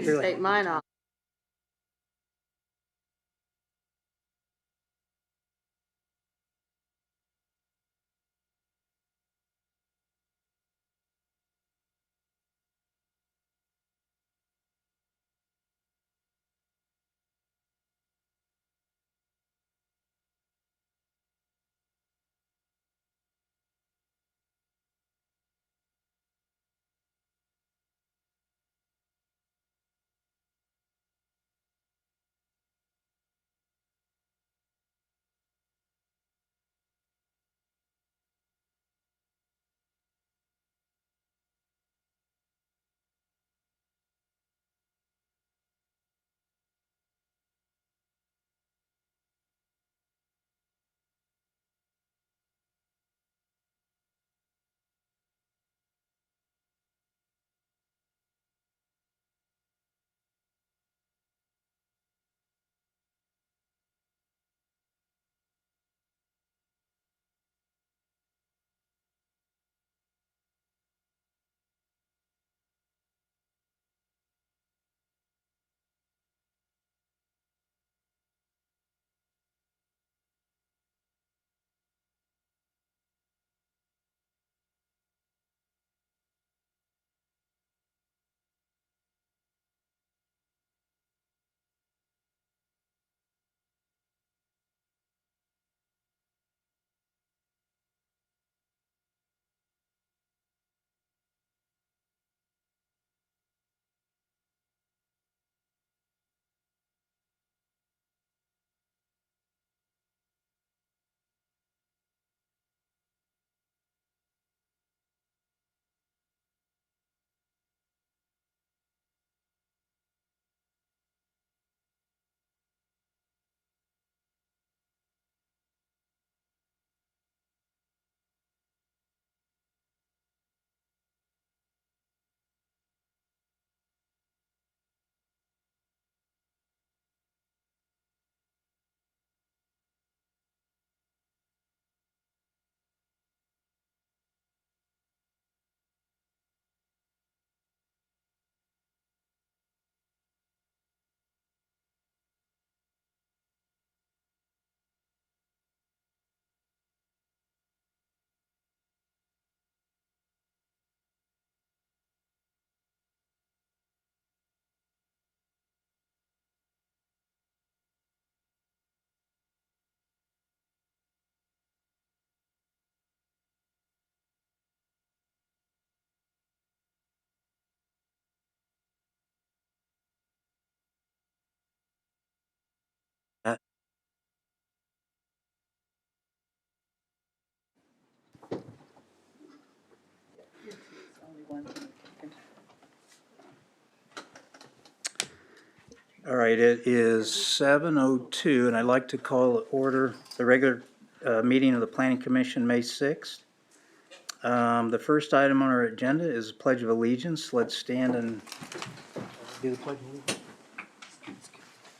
Take mine off. All right, it is 7:02, and I'd like to call to order the regular meeting of the Planning Commission, May 6th. The first item on our agenda is Pledge of Allegiance. Let's stand and do the Pledge of Allegiance.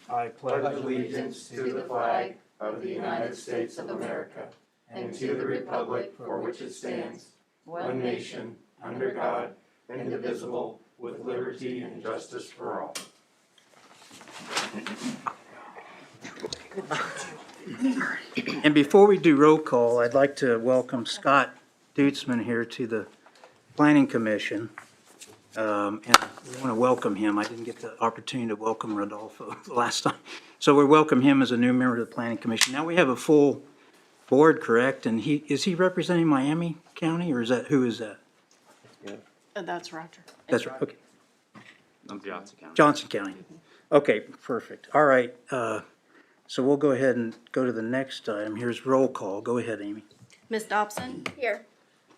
I pledge allegiance to the flag of the United States of America and to the republic for which it stands, one nation, under God, indivisible, with liberty and justice for all. And before we do roll call, I'd like to welcome Scott Dutzman here to the Planning Commission. And we want to welcome him. I didn't get the opportunity to welcome Rodolfo last time. So we welcome him as a new member of the Planning Commission. Now we have a full board, correct? And is he representing Miami County, or who is that? That's Roger. That's right, okay. I'm Johnson County. Johnson County. Okay, perfect. All right, so we'll go ahead and go to the next item. Here's roll call. Go ahead, Amy. Ms. Dobson? Here.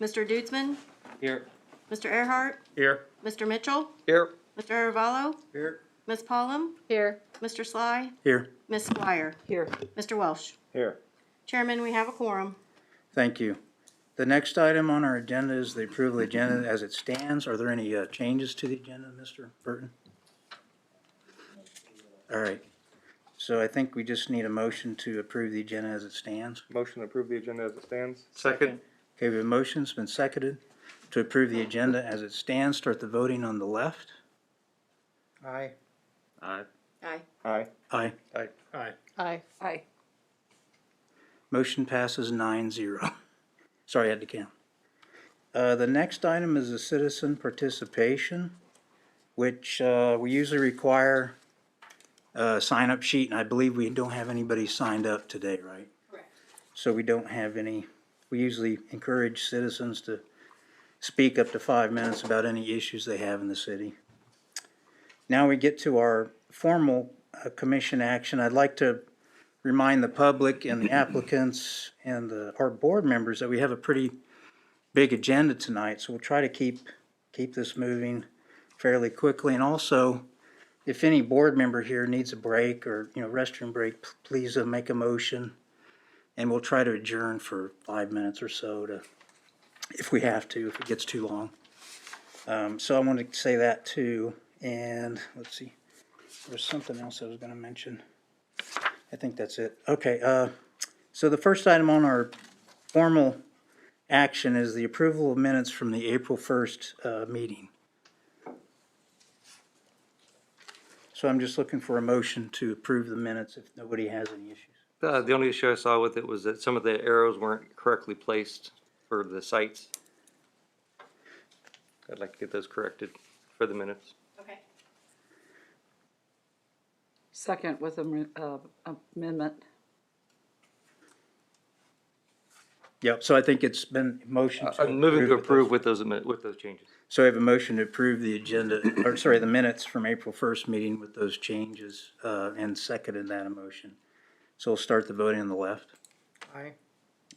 Mr. Dutzman? Here. Mr. Earhart? Here. Mr. Mitchell? Here. Mr. Arevalo? Here. Ms. Paulum? Here. Mr. Sly? Here. Ms. Squire? Here. Mr. Welsh? Here. Chairman, we have a quorum. Thank you. The next item on our agenda is the approval of the agenda as it stands. Are there any changes to the agenda, Mr. Burton? All right. So I think we just need a motion to approve the agenda as it stands. Motion to approve the agenda as it stands. Second. Okay, we have a motion. It's been seconded to approve the agenda as it stands. Start the voting on the left. Aye. Aye. Aye. Aye. Aye. Aye. Aye. Aye. Motion passes 9-0. Sorry, I had to count. The next item is a citizen participation, which we usually require a sign-up sheet, and I believe we don't have anybody signed up today, right? Correct. So we don't have any, we usually encourage citizens to speak up to 5 minutes about any issues they have in the city. Now we get to our formal commission action. I'd like to remind the public and the applicants and our board members that we have a pretty big agenda tonight, so we'll try to keep this moving fairly quickly. And also, if any board member here needs a break or, restroom break, please make a motion, and we'll try to adjourn for 5 minutes or so if we have to, if it gets too long. So I want to say that too. And let's see, there's something else I was going to mention. I think that's it. Okay, so the first item on our formal action is the approval of minutes from the April 1st meeting. So I'm just looking for a motion to approve the minutes if nobody has any issues. The only issue I saw with it was that some of the arrows weren't correctly placed for the sites. I'd like to get those corrected for the minutes. Okay. Second with amendment. Yep, so I think it's been motioned to I'm moving to approve with those. with those changes. So I have a motion to approve the agenda, or sorry, the minutes from April 1st meeting with those changes, and seconded that emotion. So we'll start the voting on the left. Aye.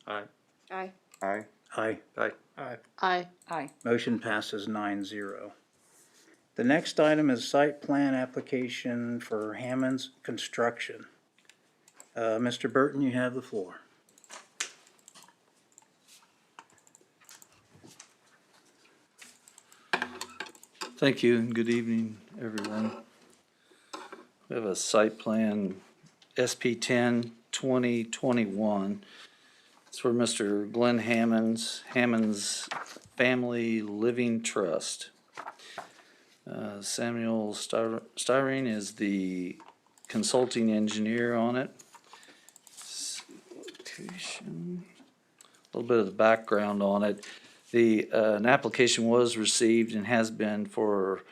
Aye. Aye. Aye. Aye. Aye. Aye. Aye. Aye. Motion passes 9-0. The next item is site plan application for Hammond's Construction. Mr. Burton, you have the floor. Thank you and good evening, everyone. We have a site plan SP 10 2021. It's for Mr. Glenn Hammond's Family Living Trust. Samuel Styrene is the consulting engineer on it. A little bit of the background on it. An application was received and has been for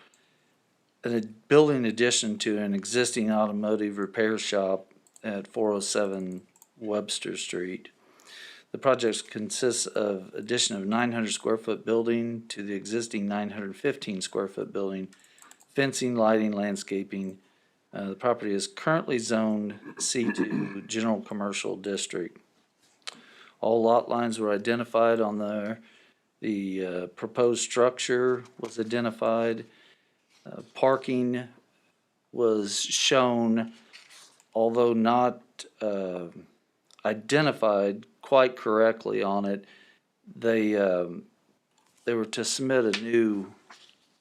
a building addition to an existing automotive repair shop at 407 Webster Street. The project consists of addition of 900 square foot building to the existing 915 square foot building, fencing, lighting, landscaping. The property is currently zoned C2 General Commercial District. All lot lines were identified on there. The proposed structure was identified. Parking was shown, although not identified quite correctly on it. They were to submit a new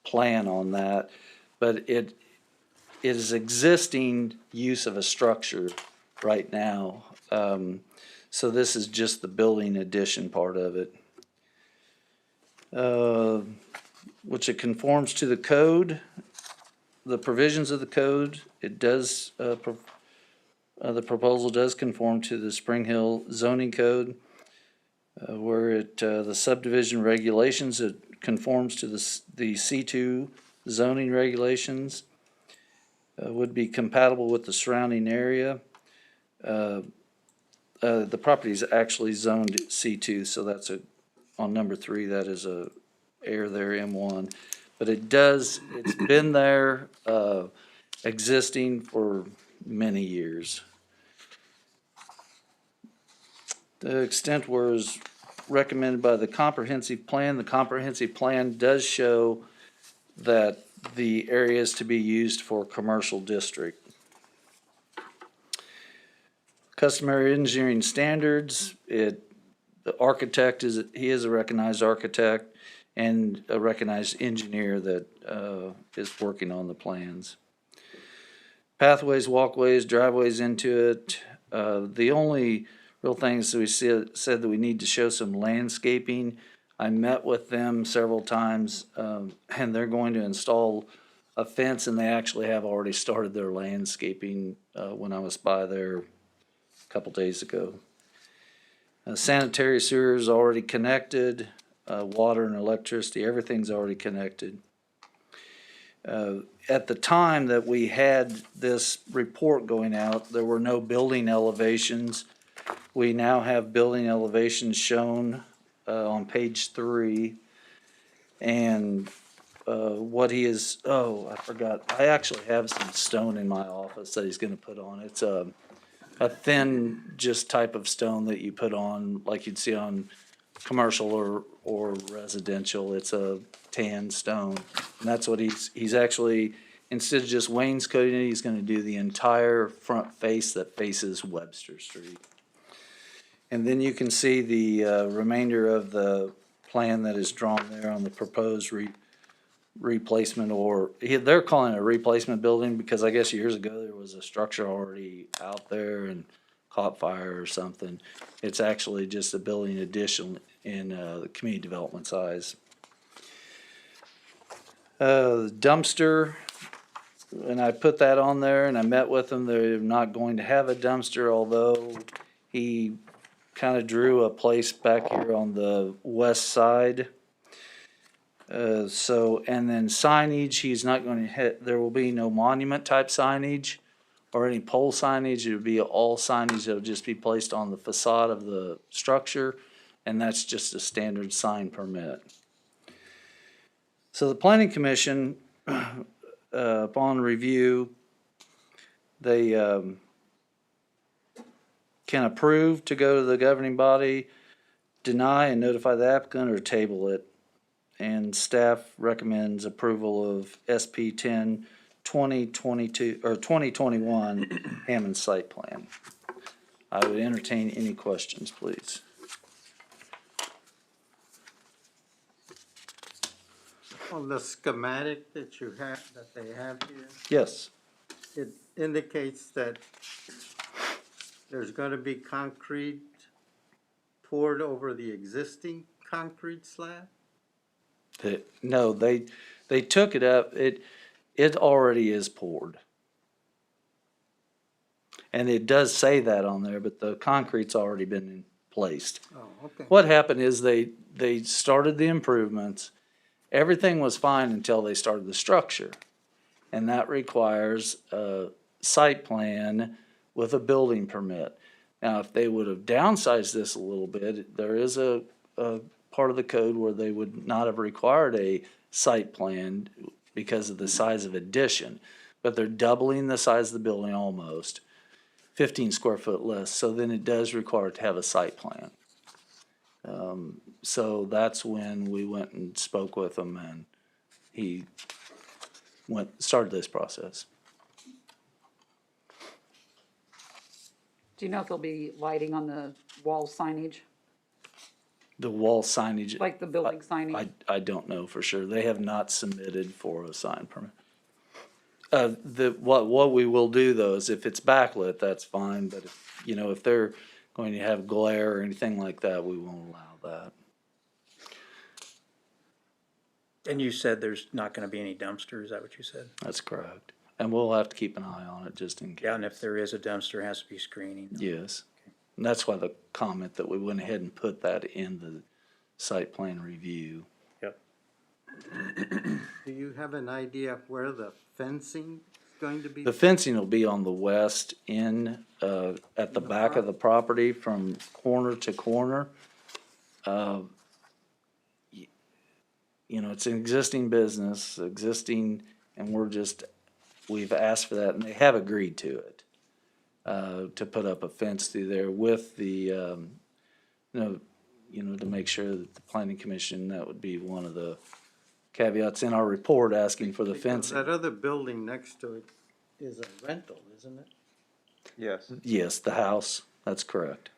plan on that, but it is existing use of a structure right now. So this is just the building addition part of it. Which it conforms to the code, the provisions of the code. It does, the proposal does conform to the Spring Hill zoning code, where the subdivision regulations, it conforms to the C2 zoning regulations, would be compatible with the surrounding area. The property is actually zoned C2, so that's on number 3, that is a error there, M1. But it's been there, existing for many years. The extent was recommended by the comprehensive plan. The comprehensive plan does show that the area is to be used for commercial district. Customary engineering standards, the architect he is a recognized architect and a recognized engineer that is working on the plans. Pathways, walkways, driveways into it. The only real things that we said that we need to show some landscaping. I met with them several times, and they're going to install a fence, and they actually have already started their landscaping, when I was by there a couple days ago. Sanitary sewer is already connected, water and electricity, everything's already connected. At the time that we had this report going out, there were no building elevations. We now have building elevations shown on page 3. And what he is, I forgot, I actually have some stone in my office that he's gonna put on. It's a thin, just type of stone that you put on, like you'd see on commercial or residential. It's a tan stone. And that's what he's actually, instead of just wainscoting it, he's gonna do the entire front face that faces Webster Street. And then you can see the remainder of the plan that is drawn there on the proposed replacement, or they're calling it a replacement building because I guess years ago there was a structure already out there and caught fire or something. It's actually just a building addition in the community development size. The dumpster, and I put that on there and I met with them. They're not going to have a dumpster, although he kind of drew a place back here on the west side. And then signage, he's not going to hit, there will be no monument type signage or any pole signage. It would be all signage that would just be placed on the facade of the structure, and that's just a standard sign permit. So the Planning Commission, upon review, they can approve to go to the governing body, deny and notify the applicant, or table it. And staff recommends approval of SP 10 2022 or 2021 Hammond site plan. I would entertain any questions, please. On the schematic that you have, that they have here, Yes, it indicates that there's gonna be concrete poured over the existing concrete slab? no, they took it up, it already is poured. And it does say that on there, but the concrete's already been placed. Oh, okay. What happened is they started the improvements. Everything was fine until they started the structure. And that requires a site plan with a building permit. Now, if they would have downsized this a little bit, there is a part of the code where they would not have required a site plan because of the size of addition. But they're doubling the size of the building almost, 15 square foot less. So then it does require it to have a site plan. So that's when we went and spoke with him, and he started this process. Do you know if there'll be lighting on the wall signage, The wall signage. like the building signage? I don't know for sure. They have not submitted for a sign permit. What we will do though is if it's backlit, that's fine, but if they're going to have glare or anything like that, we won't allow that. And you said there's not gonna be any dumpster, is that what you said? That's correct. And we'll have to keep an eye on it just in case. Yeah, and if there is a dumpster, it has to be screening. Yes. And that's why the comment that we went ahead and put that in the site plan review. Yep. Do you have an idea of where the fencing is going to be? The fencing will be on the west end, at the back of the property from corner to corner. It's an existing business, and we've asked for that, and they have agreed to it. To put up a fence through there with the, to make sure that the planning commission, that would be one of the caveats in our report asking for the Because fencing. that other building next to it is a rental, isn't it? Yes. Yes, the house, that's correct.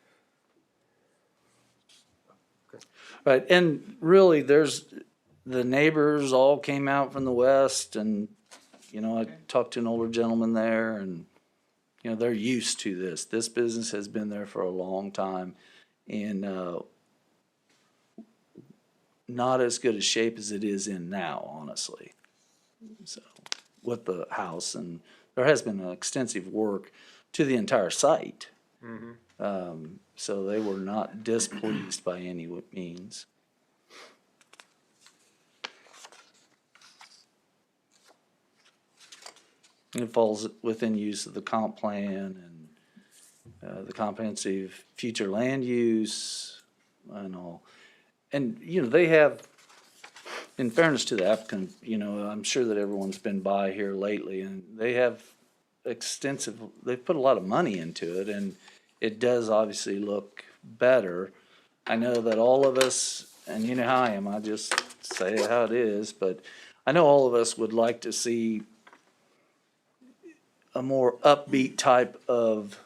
Okay. Right, and really, the neighbors all came out from the west, and, I talked to an older gentleman there, and, they're used to this. This business has been there for a long time, and not as good a shape as it is in now, honestly. So, with the house, and there has been extensive work to the entire site. So they were not displeased by any means. And it falls within use of the comp plan and the comprehensive future land use and all. And, you know, they have, in fairness to the applicant, you know, I'm sure that everyone's been by here lately, and they have they've put a lot of money into it, and it does obviously look better. I know that all of us, and you know how I am, I just say it how it is, but I know all of us would like to see a more upbeat type of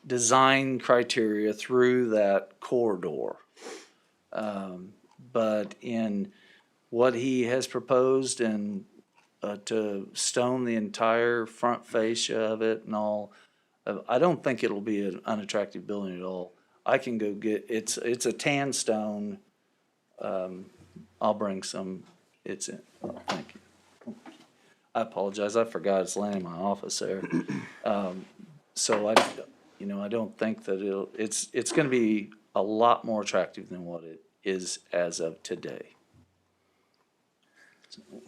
design criteria through that corridor. But in what he has proposed and to stone the entire front fascia of it and all, I don't think it'll be an unattractive building at all. I can go get, it's a tan stone. I'll bring some, it's in, oh, thank you. I apologize, I forgot it's laying in my office there. So I, you know, I don't think that it's gonna be a lot more attractive than what it is as of today.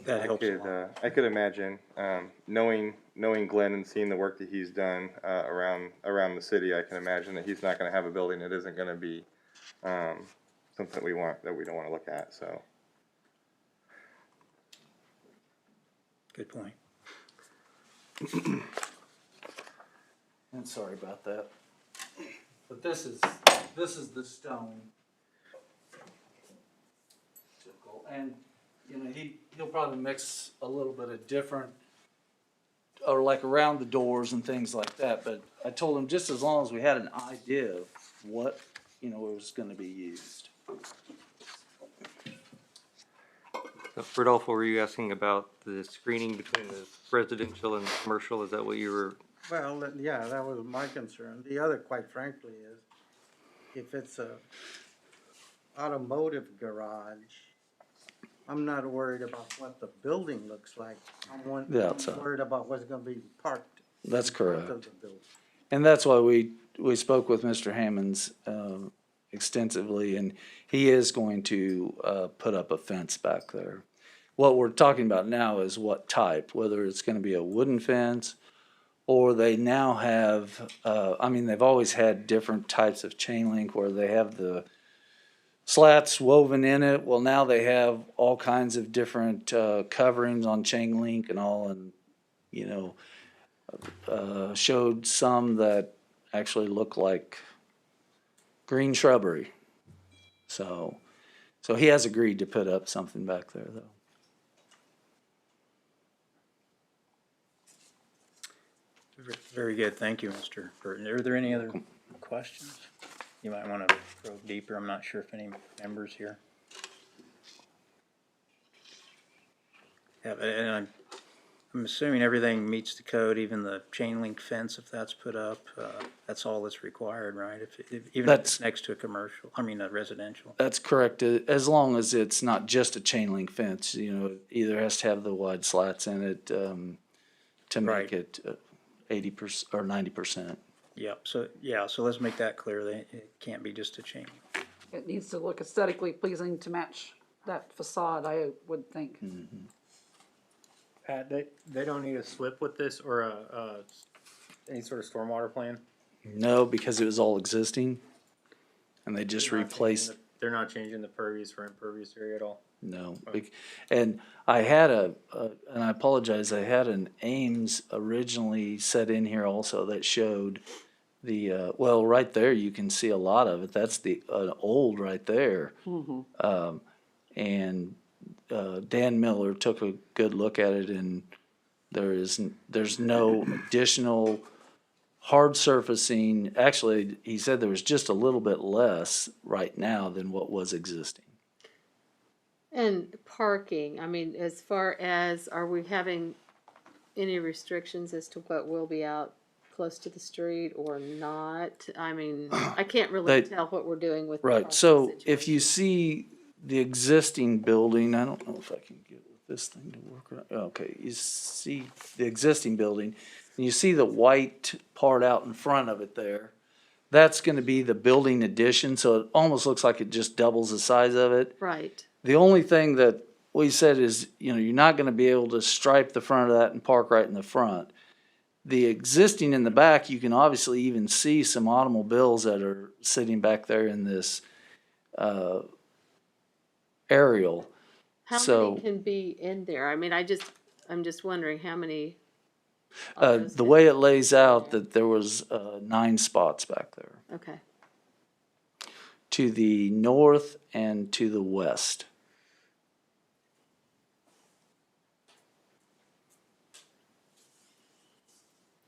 That helps a lot. I could imagine, knowing Glenn and seeing the work that he's done, around the city, I can imagine that he's not gonna have a building that isn't gonna be, something that we don't wanna look at, so. Good point. I'm sorry about that. But this is the stone. And, you know, he'll probably mix a little bit of different, or like around the doors and things like that, but I told him just as long as we had an idea of what, you know, was gonna be used. Rodolfo, were you asking about the screening between the residential and commercial? Is that what you were? Well, yeah, that was my concern. The other, quite frankly, is if it's a automotive garage, I'm not worried about what the building looks like. I'm worried about what's gonna be parked. That's in front correct. of the building. And that's why we spoke with Mr. Hammond's extensively, and he is going to put up a fence back there. What we're talking about now is what type, whether it's gonna be a wooden fence, or they now have, I mean, they've always had different types of chain link where they have the slats woven in it. Well, now they have all kinds of different coverings on chain link and all, and, you know, showed some that actually look like green shrubbery. So he has agreed to put up something back there, though. Very good, thank you, Mr. Burton. Are there any other questions? You might want to probe deeper, I'm not sure if any members here. Yeah, and I'm assuming everything meets the code, even the chain link fence, if that's put up, that's all that's required, right? Even if it's next to a commercial, a residential. That's correct, as long as it's not just a chain link fence, you know, it either has to have the wide slats in it to make it 80% or 90%. Yep, so let's make that clear, that it can't be just a chain. It needs to look aesthetically pleasing to match that facade, I would think. Mm-hmm. Pat, they don't need a slip with this or any sort of stormwater plan? No, because it was all existing, and they just replaced. They're not changing the pervious for impervious area at all? No, and I had and I apologize, I had an Ames originally set in here also that showed the, well, right there, you can see a lot of it. That's the old right there. And Dan Miller took a good look at it, and there's no additional hard surfacing. Actually, he said there was just a little bit less right now than what was existing. And parking, as far as, are we having any restrictions as to what will be out close to the street or not? I can't really tell what we're doing with the Right, parking so if situation. you see the existing building, I don't know if I can get with this thing to work around. Okay, you see the existing building, and you see the white part out in front of it there. That's gonna be the building addition, so it almost looks like it just doubles the size of it. Right. The only thing that we said is, you know, you're not gonna be able to stripe the front of that and park right in the front. The existing in the back, you can obviously even see some automobiles that are sitting back there in this, aerial. How So- many can be in there? I mean, I'm just wondering how many. The way it lays out, that there was, 9 spots back there. Okay, To the north and to the west.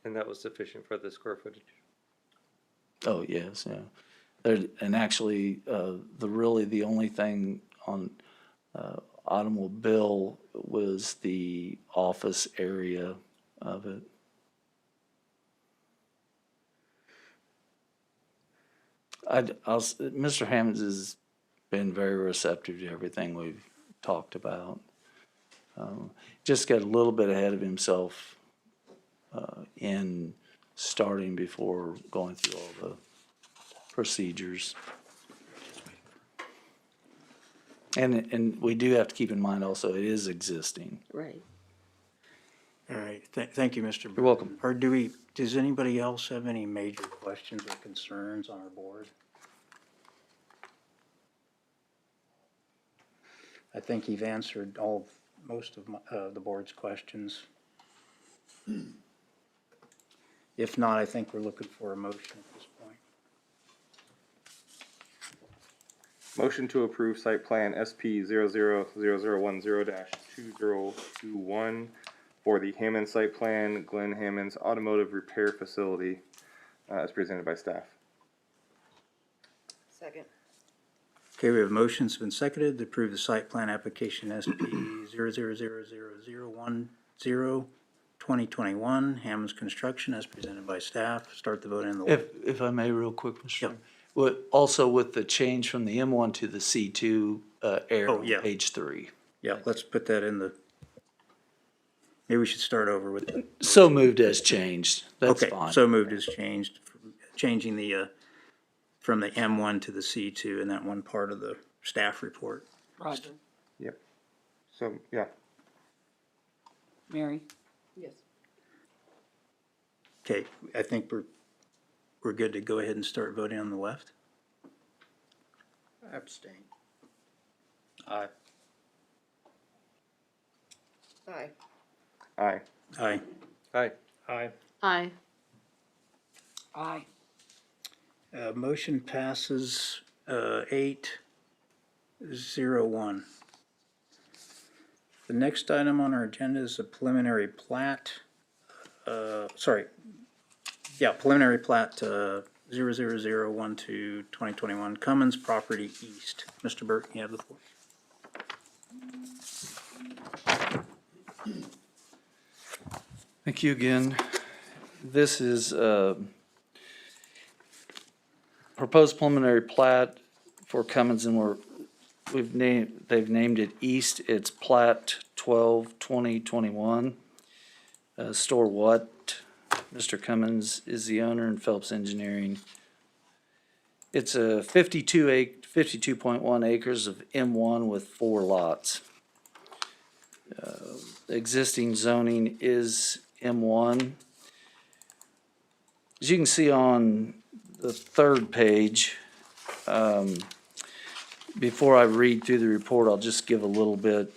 And that was sufficient for the square footage. Oh, yes, yeah. There, and actually, the only thing on, automobile was the office area of it. Mr. Hammond has been very receptive to everything we've talked about. Just got a little bit ahead of himself, in starting before going through all the procedures. And we do have to keep in mind also, it is existing. right. All right, thank you, Mr. You're welcome. Or does anybody else have any major questions or concerns on our board? I think you've answered most of the board's questions. If not, I think we're looking for a motion at this point. Motion to approve site plan SP 000010-2021 for the Hammond site plan, Glenn Hammond's Automotive Repair Facility, as presented by staff. Second. Okay, we have motions been seconded to approve the site plan application SP 000010-2021, Hammond's Construction as presented by staff. Start the vote in the. If I may, real quick, Mr. Yep. Chairman. Also with the change from the M1 to the C2, arrow, Oh, yeah. page 3. Yeah, let's put that in the, maybe we should start over with the. So moved as changed, that's Okay, fine. so moved is changed, changing the, from the M1 to the C2 in that one part of the staff report. Roger. Yep. So, yeah. Mary? Yes. Okay, I think we're good to go ahead and start voting on the left. Abstain. Aye. Aye. Aye. Aye. Aye. Aye. Aye. Aye. Motion passes 8-0-1. The next item on our agenda is a preliminary plat. Preliminary plat 00012-2021 Cummins Property East. Mr. Burke, you have the floor. Thank you again. This is proposed preliminary plat for Cummins, and they've named it East. It's Plat 12-2021. Store what? Mr. Cummins is the owner and Phelps Engineering. It's a 52.1 acres of M1 with 4 lots. Existing zoning is M1. As you can see on the 3rd page, before I read through the report, I'll just give a little bit.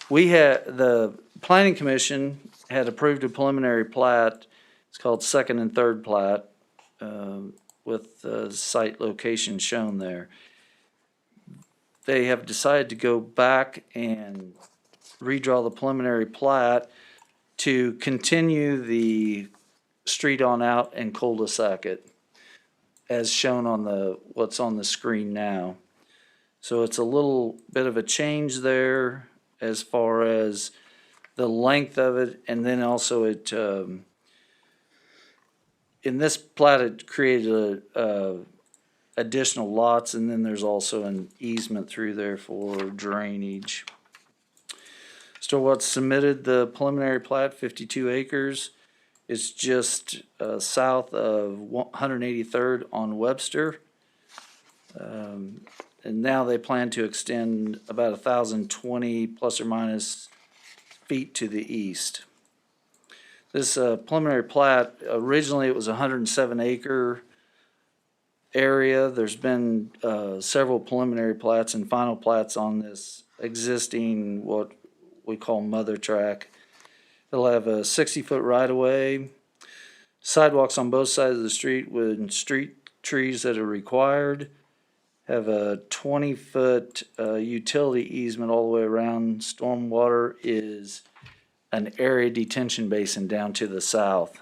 The Planning Commission had approved a preliminary plat. It's called second and third plat, with the site location shown there. They have decided to go back and redraw the preliminary plat to continue the street on out and cul-de-sac it, as shown on what's on the screen now. So it's a little bit of a change there as far as the length of it, and then also it, in this plat, it created additional lots, and then there's also an easement through there for drainage. Mr. Watts submitted the preliminary plat, 52 acres. It's just south of 183rd on Webster. And now they plan to extend about 1,020 plus or minus feet to the east. This preliminary plat, originally it was a 107 acre area. There's been several preliminary plats and final plats on this existing, what we call mother track. It'll have a 60-foot right-of-way, sidewalks on both sides of the street with street trees that are required, have a 20-foot utility easement all the way around. Stormwater is an area detention basin down to the south.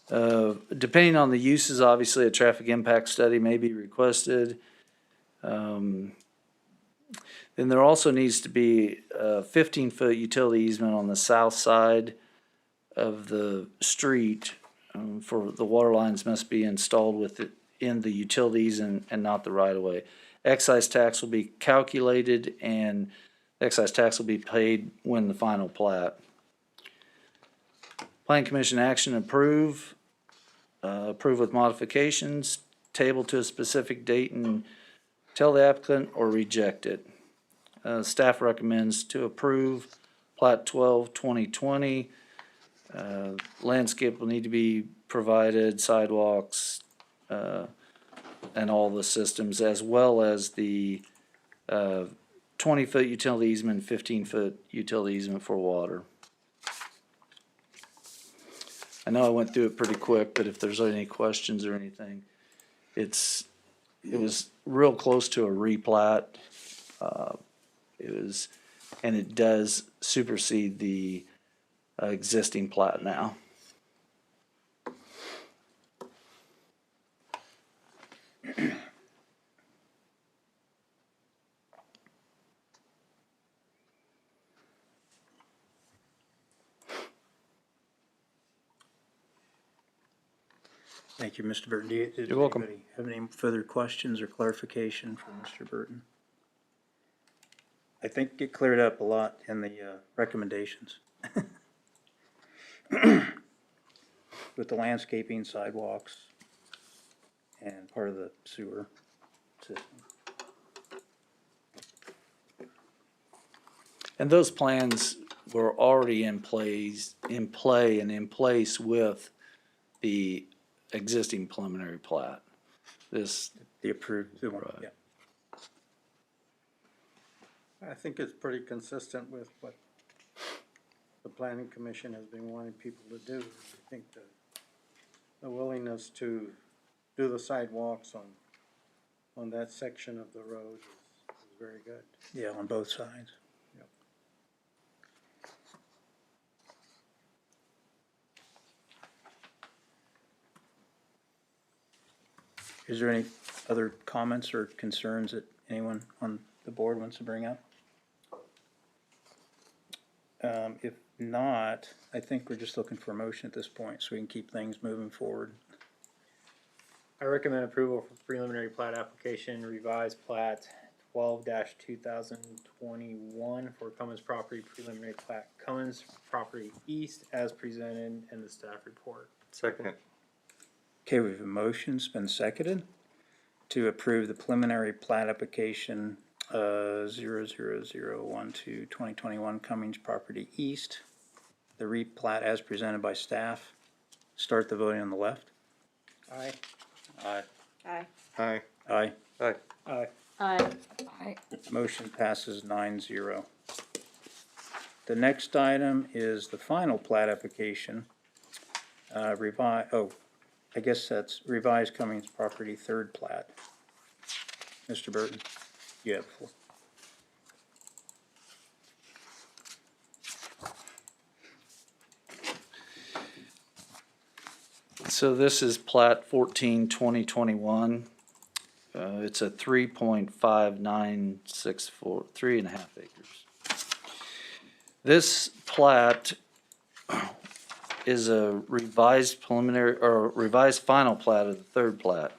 Depending on the uses, obviously a traffic impact study may be requested. Then there also needs to be a 15-foot utility easement on the south side of the street, for the water lines must be installed within the utilities and not the right-of-way. Excise tax will be calculated and excise tax will be paid when the final plat. Planning Commission action approve with modifications, table to a specific date and tell the applicant or reject it. Staff recommends to approve Plat 12, 2020. Landscape will need to be provided, sidewalks, and all the systems, as well as the 20-foot utility easement, 15-foot utility easement for water. I know I went through it pretty quick, but if there's any questions or anything, it was real close to a replat. And it does supersede the existing plat now. Thank you, Mr. Burton. Does You're welcome. anybody have any further questions or clarification for Mr. Burton? I think it cleared up a lot in the recommendations. With the landscaping, sidewalks, and part of the sewer system. And those plans were already in play with the existing preliminary plat. The approved, the one, Right. yeah. I think it's pretty consistent with what the planning commission has been wanting people to do. I think the willingness to do the sidewalks on that section of the road is very good. Yeah, on both sides. Yep. Is there any other comments or concerns that anyone on the board wants to bring up? If not, I think we're just looking for a motion at this point so we can keep things moving forward. I recommend approval for preliminary plat application, revised plat 12-2021 for Cummins property preliminary plat Cummins property east as presented in the staff report. Second. Okay, we have a motion, it's been seconded to approve the preliminary plat application 00012-2021 Cummins property east. The replat as presented by staff. Start the voting on the left. Aye. Aye. Aye. Aye. Aye. Aye. Aye. Motion passes 9-0. The next item is the final plat application. I guess that's revised Cummins property third plat. Mr. Burton, you have the floor. So this is plat 14-2021. It's a 3.5964, 3.5 acres. This plat is a revised preliminary or revised final plat of the third plat.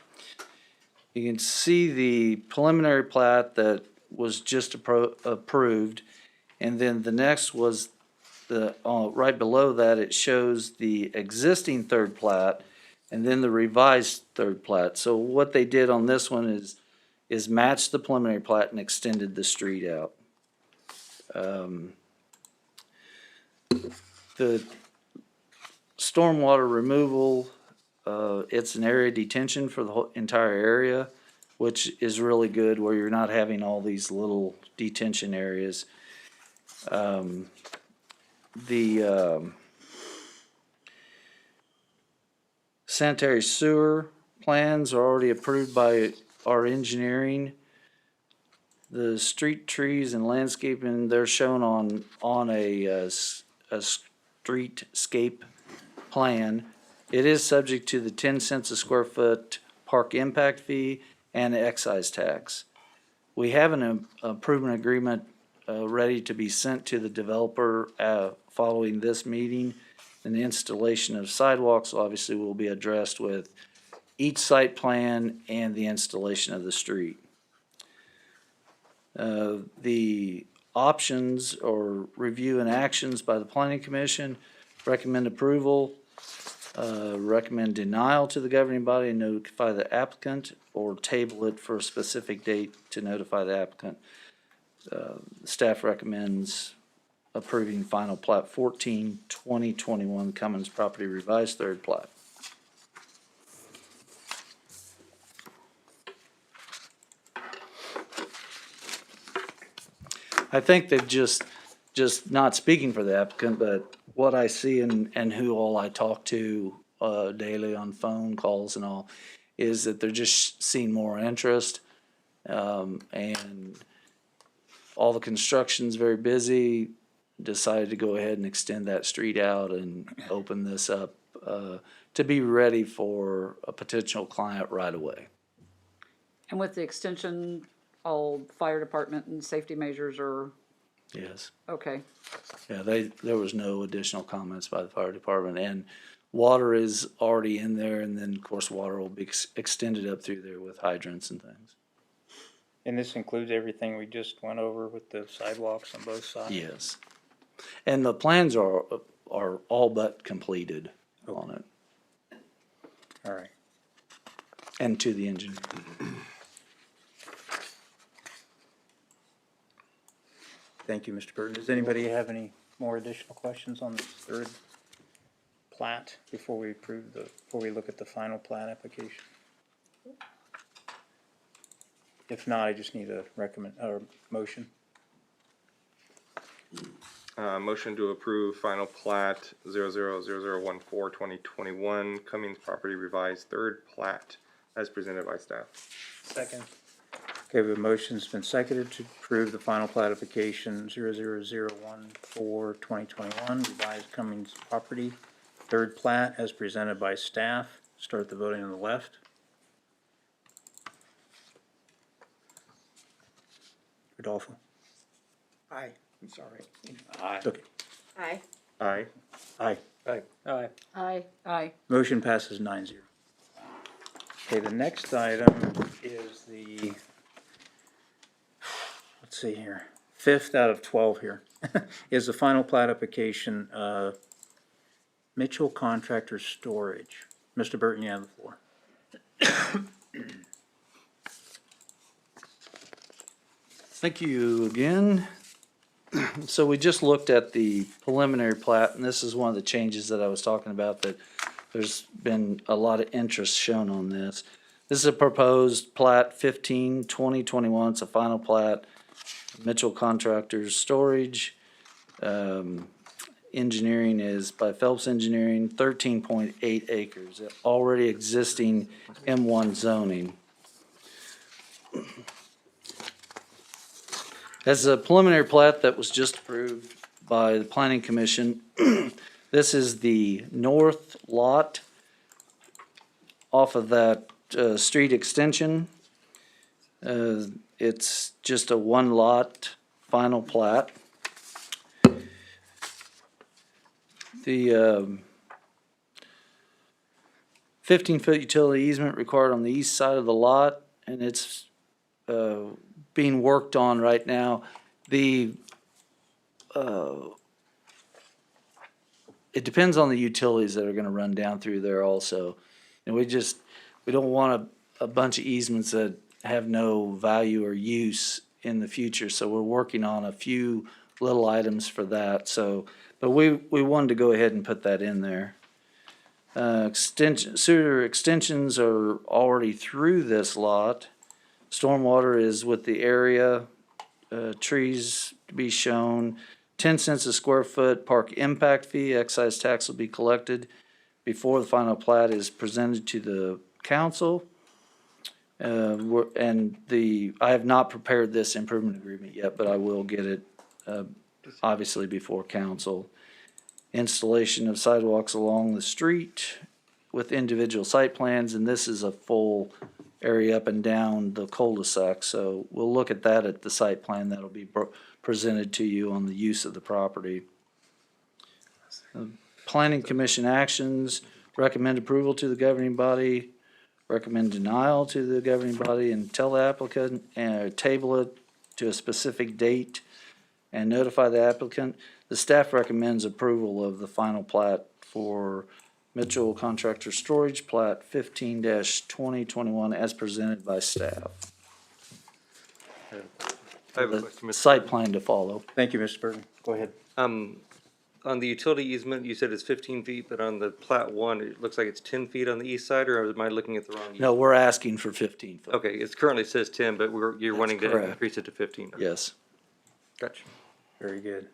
You can see the preliminary plat that was just approved, And then the next was right below that, it shows the existing third plat and then the revised third plat. So what they did on this one is match the preliminary plat and extended the street out. The stormwater removal, it's an area detention for the whole entire area, which is really good where you're not having all these little detention areas. The sanitary sewer plans are already approved by our engineering. The street trees and landscaping, they're shown on a streetscape plan. It is subject to the 10 cents a square foot park impact fee and excise tax. We have an improvement agreement ready to be sent to the developer following this meeting. And the installation of sidewalks obviously will be addressed with each site plan and the installation of the street. The options or review and actions by the planning commission: recommend approval, recommend denial to the governing body and notify the applicant, or table it for a specific date to notify the applicant. Staff recommends approving final plat 14/2021 Cummins property revised third plat. I think they've just not speaking for the applicant, but what I see and who all I talk to daily on phone calls and all, is that they're just seeing more interest. And all the construction's very busy, decided to go ahead and extend that street out and open this up to be ready for a potential client right away. And with the extension, all fire department and safety measures are Yes. okay. Yeah, there was no additional comments by the fire department, and water is already in there, and then of course water will be extended up through there with hydrants and things. And this includes everything we just went over with the sidewalks on both sides? Yes. And the plans are all but completed on it, All right. and to the engineer. Thank you, Mr. Burton. Does anybody have any more additional questions on this third plat before we look at the final plat application? If not, I just need a motion. Motion to approve final plat 000014/2021 Cummins property revised third plat as presented by staff. Second. Okay, the motion's been seconded to approve the final plat application 000014/2021 revised Cummins property third plat as presented by staff. Start the voting on the left. Rodolfo. Aye, I'm sorry. Okay. Aye. Aye. Aye. Aye. Aye. Aye. Motion passes 9-0. Okay, the next item is the, let's see here, 5th out of 12 here, is the final plat application, Mitchell Contractor Storage. Mr. Burton, you have the floor. Thank you again. So we just looked at the preliminary plat, and this is one of the changes that I was talking about, that there's been a lot of interest shown on this. This is a proposed plat 15/2021. It's a final plat. Mitchell Contractors Storage. Engineering is by Phelps Engineering, 13.8 acres, already existing M1 zoning. As a preliminary plat that was just approved by the Planning Commission, this is the north lot off of that street extension. It's just a one lot final plat. The 15-foot utility easement required on the east side of the lot, and it's being worked on right now. The it depends on the utilities that are gonna run down through there also. And we don't want a bunch of easements that have no value or use in the future, so we're working on a few little items for that, so, but we wanted to go ahead and put that in there. Sewer extensions are already through this lot. Stormwater is with the area, trees to be shown, 10 cents a square foot, park impact fee, excise tax will be collected before the final plat is presented to the council. I have not prepared this improvement agreement yet, but I will get it, obviously before council. Installation of sidewalks along the street with individual site plans, and this is a full area up and down the cul-de-sac, so we'll look at that at the site plan that'll be presented to you on the use of the property. Planning Commission actions, recommend approval to the governing body, recommend denial to the governing body, and tell the applicant, table it to a specific date, and notify the applicant. The staff recommends approval of the final plat for Mitchell Contractor Storage Plat 15-2021 as presented by staff. I have a question, Mr. Site plan to follow. Thank you, Mr. Burton. Go ahead. On the utility easement, you said it's 15 feet, but on the Plat 1, it looks like it's 10 feet on the east side, or am I looking at the wrong? No, we're asking for 15 foot. Okay, it currently says 10, but you're wanting to correct. increase it to 15. Yes. Gotcha. Very good.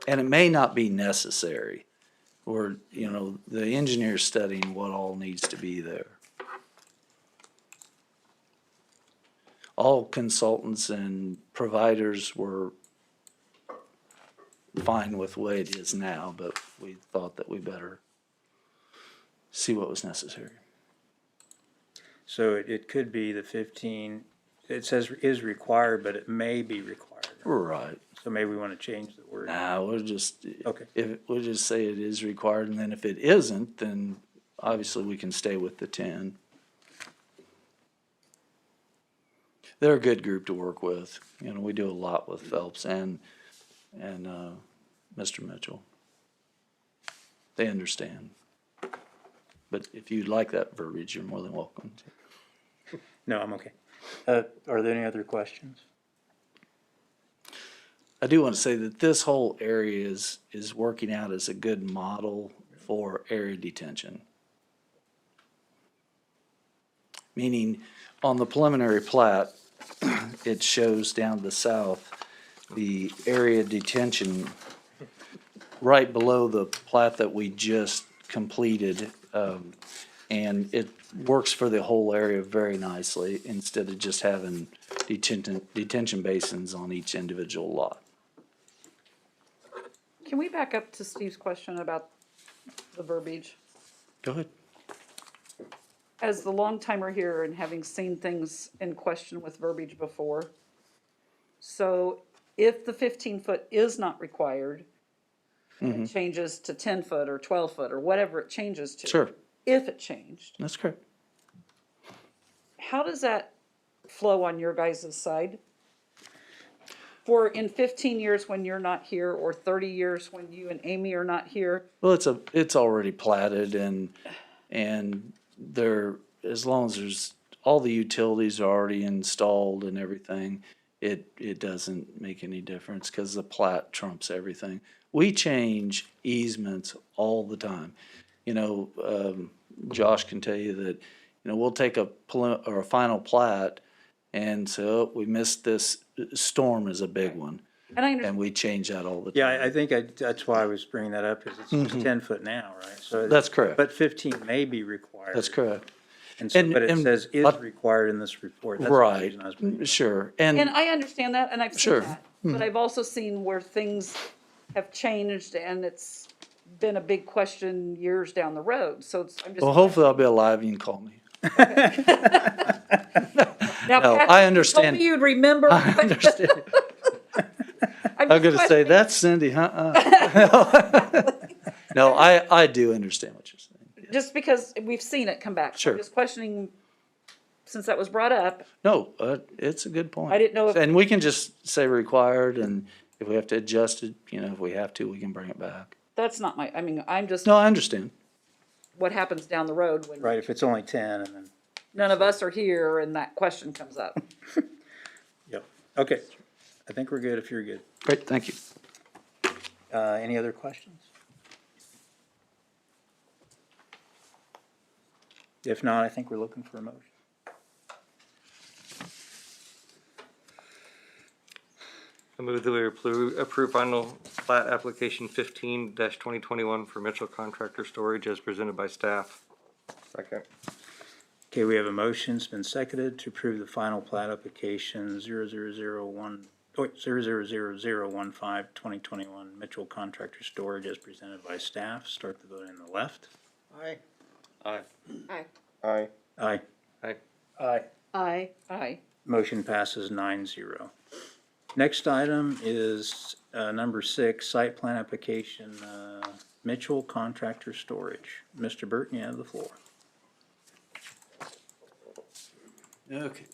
And it may not be necessary, or, the engineer's studying what all needs to be there. All consultants and providers were fine with the way it is now, but we thought that we better see what was necessary. So it could be the 15, it says is required, but it may be required. Right. So maybe we want to change the word. Nah, we'll just, Okay. we'll just say it is required, and then if it isn't, then obviously we can stay with the 10. They're a good group to work with. We do a lot with Phelps and Mr. Mitchell. They understand. But if you'd like that verbiage, you're more than welcome to. No, I'm okay. Are there any other questions? I do want to say that this whole area is working out as a good model for area detention. Meaning, on the preliminary plat, it shows down the south, the area detention right below the plat that we just completed. And it works for the whole area very nicely instead of just having detention basins on each individual lot. Can we back up to Steve's question about the verbiage? Go ahead. As the long timer here and having seen things in question with verbiage before, so if the 15-foot is not required, it changes to 10-foot or 12-foot or whatever it changes to. Sure. If it changed, That's correct. how does that flow on your guys' side? For in 15 years when you're not here, or 30 years when you and Amy are not here? Well, it's already platted and there, as long as there's, all the utilities are already installed and everything, it doesn't make any difference because the plat trumps everything. We change easements all the time. Josh can tell you that, we'll take a final plat and so we missed this storm is a big one. And I understand. And we change that all the time. Yeah, I think that's why I was bringing that up, is it's just 10 foot now, right? So That's correct. But 15 may be required. That's correct. But it says is but- required in this report. That's the Right, reason I was bringing it up. sure. And I understand that, and I've seen Sure. that. But I've also seen where things have changed and it's been a big question years down the road, so I'm just. Well, hopefully I'll be alive and you can call me. Now, No, Patrick, I you understand. told me you'd remember. I understand. I'm gonna say, that's Cindy, huh? No, I do understand what you're saying. Just because we've seen it come back. So Sure. I'm just questioning since that was brought up, No, it's a good point. I didn't know if, And we can just say required, and if we have to adjust it, if we have to, we can bring it back. that's not my, I mean, I'm just, No, I understand. what happens down the road when Right, if it's only 10 and then, none of us are here and that question comes up. yep. Okay, I think we're good if you're good. Great, thank you. Any other questions? If not, I think we're looking for a motion. I move that we approve final plat application 15-2021 for Mitchell Contractor Storage as presented by staff. Second. Okay, we have a motion, it's been seconded to approve the final plat application 00015 Mitchell Contractor Storage as presented by staff. Start the vote on the left. Aye. Aye. Aye. Aye. Aye. Aye. Aye. Aye. Motion passes 9-0. Next item is number 6, site plan application, Mitchell Contractor Storage. Mr. Burton, you have the floor. Okay,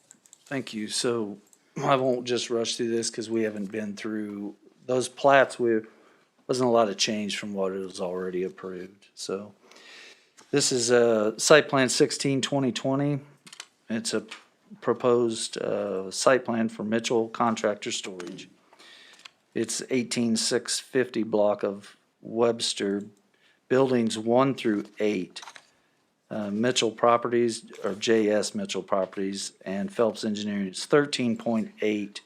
thank you. So I won't just rush through this because we haven't been through those plats. Wasn't a lot of change from what it was already approved. So this is site plan 16-2020. It's a proposed site plan for Mitchell Contractor Storage. It's 18650 block of Webster, buildings 1 through 8. Mitchell Properties, or JS Mitchell Properties, and Phelps Engineering. It's 13.8,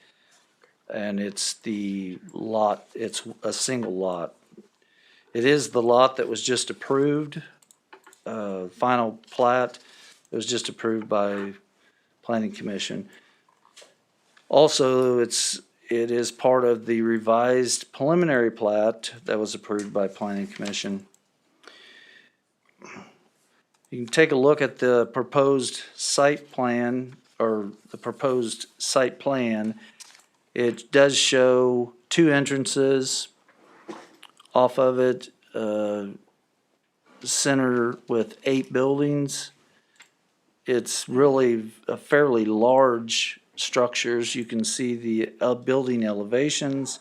and it's the lot, it's a single lot. It is the lot that was just approved, final plat. It was just approved by Planning Commission. Also, it is part of the revised preliminary plat that was approved by Planning Commission. You can take a look at the proposed site plan, or the proposed site plan. It does show 2 entrances off of it, center with 8 buildings. It's really a fairly large structures. You can see the building elevations.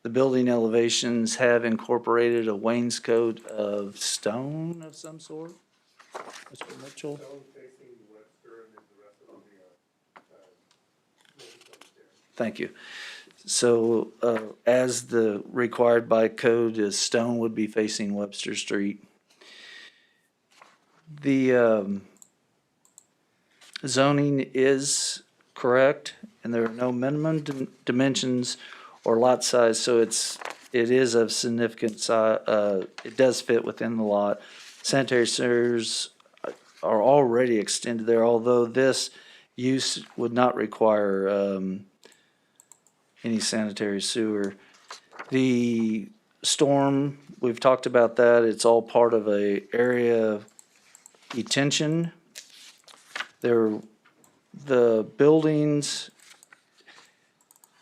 The building elevations have incorporated a wainscot of stone of some sort. Mr. Mitchell? Thank you. So, as the required by code, is stone would be facing Webster Street. The zoning is correct, and there are no minimum dimensions or lot size, so it is of significant size. It does fit within the lot. Sanitary sewers are already extended there, although this use would not require any sanitary sewer. The storm, we've talked about that. It's all part of a area detention. The buildings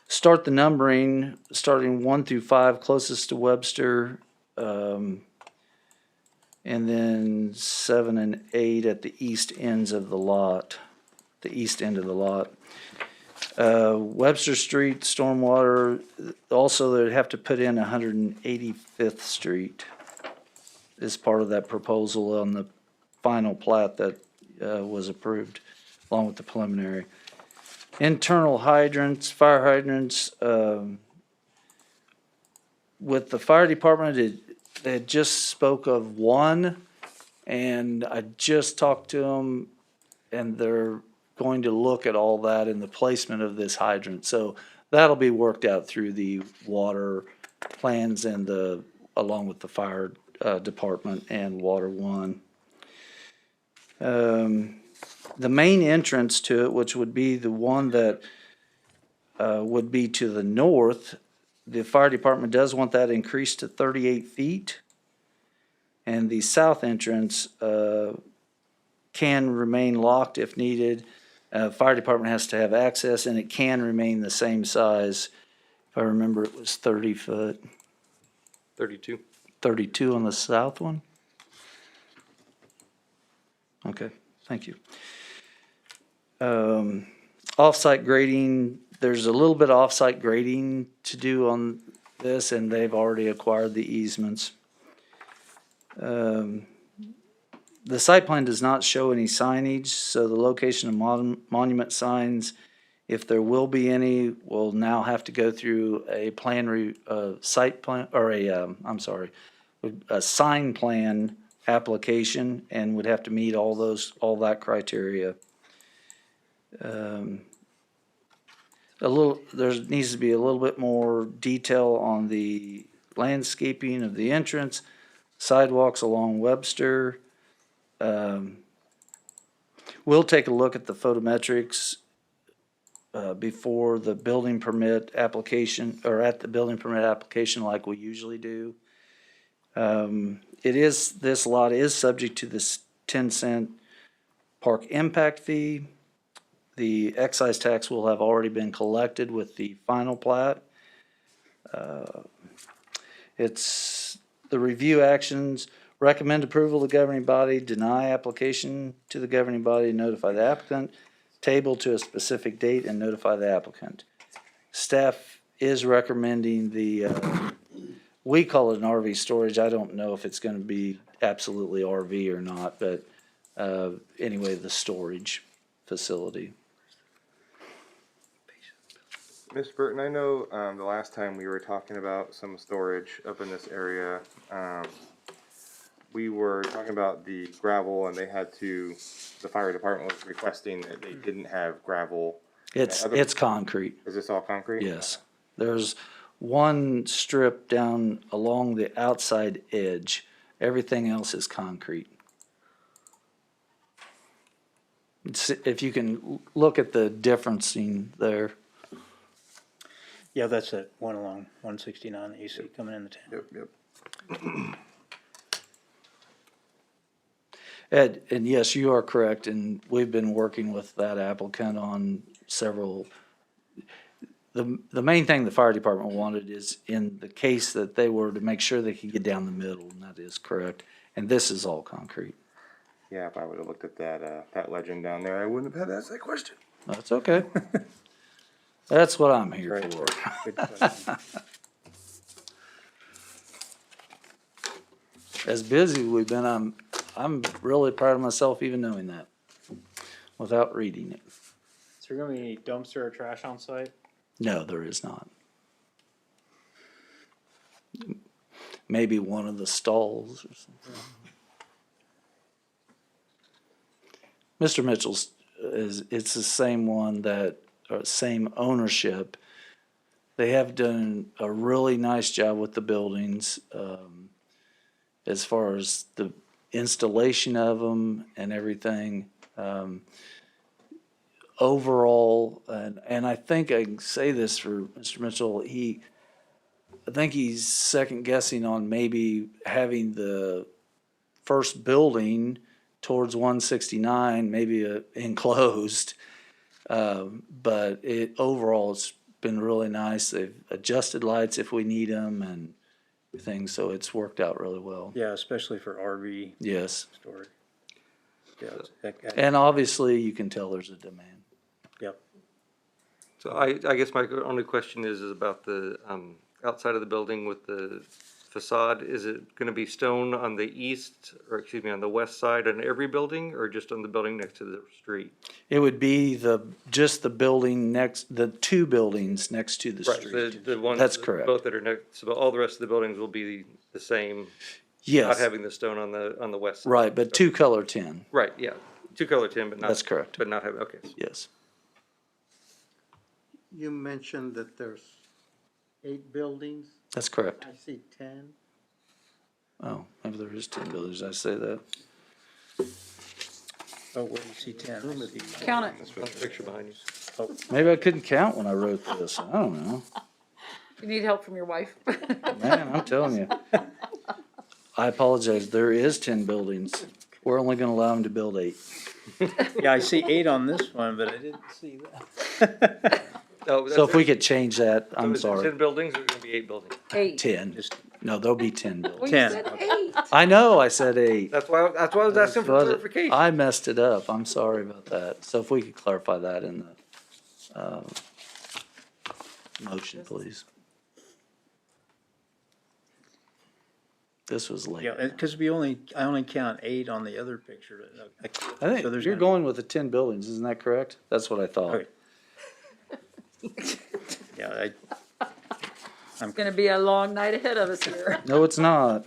start the numbering starting 1 through 5 closest to Webster, and then 7 and 8 at the east ends of the lot, the east end of the lot. Webster Street stormwater, also they'd have to put in 185th Street as part of that proposal on the final plat that was approved, along with the preliminary. Internal hydrants, fire hydrants, with the fire department, they had just spoke of one, and I just talked to them, and they're going to look at all that in the placement of this hydrant. So that'll be worked out through the water plans and along with the fire department and Water One. The main entrance to it, which would be the one that would be to the north, the fire department does want that increased to 38 feet. And the south entrance can remain locked if needed. Fire department has to have access, and it can remain the same size. If I remember, it was 30 foot. 32. 32 on the south one? Okay, thank you. Off-site grading, there's a little bit of off-site grading to do on this, and they've already acquired the easements. The site plan does not show any signage, so the location of monument signs, if there will be any, will now have to go through a site plan, or a sign plan application, and would have to meet all that criteria. There needs to be a little bit more detail on the landscaping of the entrance, sidewalks along Webster. We'll take a look at the photometrics before the building permit application, or at the building permit application like we usually do. This lot is subject to this 10-cent park impact fee. The excise tax will have already been collected with the final plat. It's the review actions, recommend approval of the governing body, deny application to the governing body, notify the applicant, table to a specific date and notify the applicant. Staff is recommending we call it an RV storage. I don't know if it's gonna be absolutely RV or not, but anyway, the storage facility. Mr. Burton, I know the last time we were talking about some storage up in this area, we were talking about the gravel, and the fire department was requesting that they didn't have gravel. It's concrete. Is this all concrete? Yes. There's one strip down along the outside edge. Everything else is concrete. If you can look at the differencing there. Yeah, that's that one along 169 that you see coming in the town. Yep. Ed, and yes, you are correct, and we've been working with that applicant on several. The main thing the fire department wanted is in the case that they were to make sure they could get down the middle, and that is correct. And this is all concrete. Yeah, if I would have looked at that legend down there, I wouldn't have had to ask that question. That's okay. That's what I'm here Right. for. Good question. As busy as we've been, I'm really proud of myself even knowing that without reading it. Is there gonna be any dumpster or trash on site? No, there is not. Maybe one of the stalls or something. Mr. Mitchell's it's the same one same ownership. They have done a really nice job with the buildings, as far as the installation of them and everything. Overall, and I think I can say this for Mr. Mitchell, I think he's second guessing on maybe having the first building towards 169, maybe enclosed. But overall, it's been really nice. They've adjusted lights if we need them and things, so it's worked out really well. Yeah, especially for RV Yes. storage. Yeah, And obviously, you can tell there's a demand. yep. So I guess my only question is about the outside of the building with the facade. Is it gonna be stone on the on the west side on every building, or just on the building next to the street? It would be just the building the two buildings next to the Right, street. the ones. That's correct. Both that are next, so all the rest of the buildings will be the same, not Yes, having the stone on the west side. right, but two color tin. Right, yeah, two color tin, but not. That's correct. But not having, okay. Yes. You mentioned that there's 8 buildings. That's correct. I see 10. Oh, maybe there is 10 buildings. Did I say that? Oh, what do you see, 10? I see- Count it. That's the picture behind you. Maybe I couldn't count when I wrote this. I don't know. You need help from your wife? Man, I'm telling you. I apologize. There is 10 buildings. We're only gonna allow them to build 8. Yeah, I see 8 on this one, but I didn't see that. Oh, So if we could change that, I'm is it sorry. 10 buildings, or is it gonna be 8 buildings? 8. 10. Just No, there'll be 10 Well, buildings. you 10, said okay. 8. I know, I said 8. That's why I was asking for But clarification. I messed it up. I'm sorry about that. So if we could clarify that in the, motion, please. This was late. Yeah, because I only count 8 on the other picture. I So think there's you're gonna be- going with the 10 buildings, isn't that correct? That's what I thought. Okay. Yeah, It's gonna be a long night ahead of us here. No, it's not.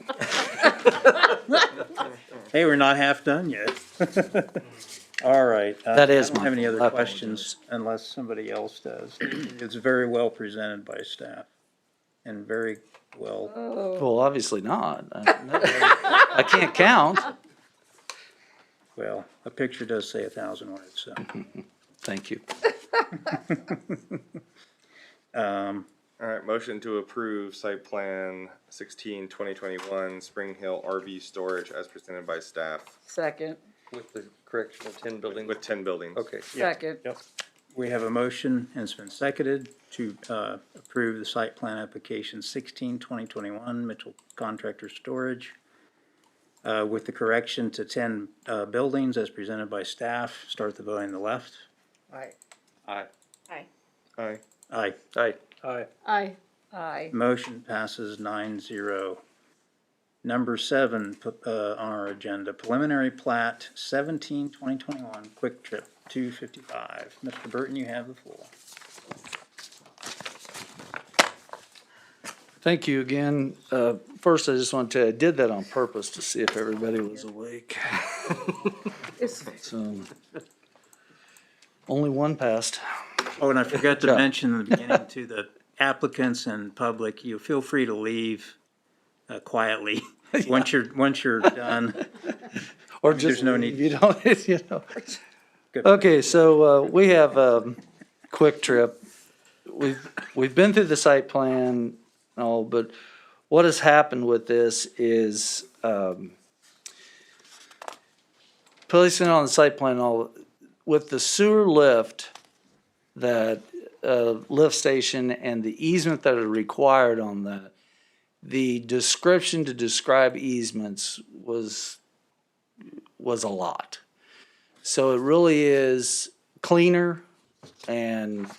hey, we're not half done yet. All right. That is I don't my have any fault. other I questions unless somebody else does. It's very well presented by staff and very well. Well, obviously not. I can't count. Well, a picture does say 1,000 words, so. Thank you. All right, motion to approve site plan 16/2021 Spring Hill RV storage as presented by staff Second, With the correction of 10 buildings. with 10 buildings. Okay. second. We have a motion and it's been seconded to approve the site plan application 16/2021 Mitchell Contractor Storage with the correction to 10 buildings as presented by staff. Start the voting on the left. Aye. Aye. Aye. Aye. Aye. Aye. Aye. Aye. Aye. Motion passes 9-0. Number 7 on our agenda, preliminary plat 17/2021, Quick Trip 255. Mr. Burton, you have the floor. Thank you again. First, I just want to tell you, I did that on purpose to see if everybody was awake. So, only one passed. Oh, and I forgot to Yeah. mention in the beginning to the applicants and public, you feel free to leave quietly once you're done. Or There's just no leave, need- you don't, you know. Good. Okay, so, we have, Quick Trip. We've been through the site plan and all, but what has happened with this is, placing it on the site plan and all, with the sewer lift, that, lift station and the easement that are required on that, the description to describe easements was a lot. So it really is cleaner and,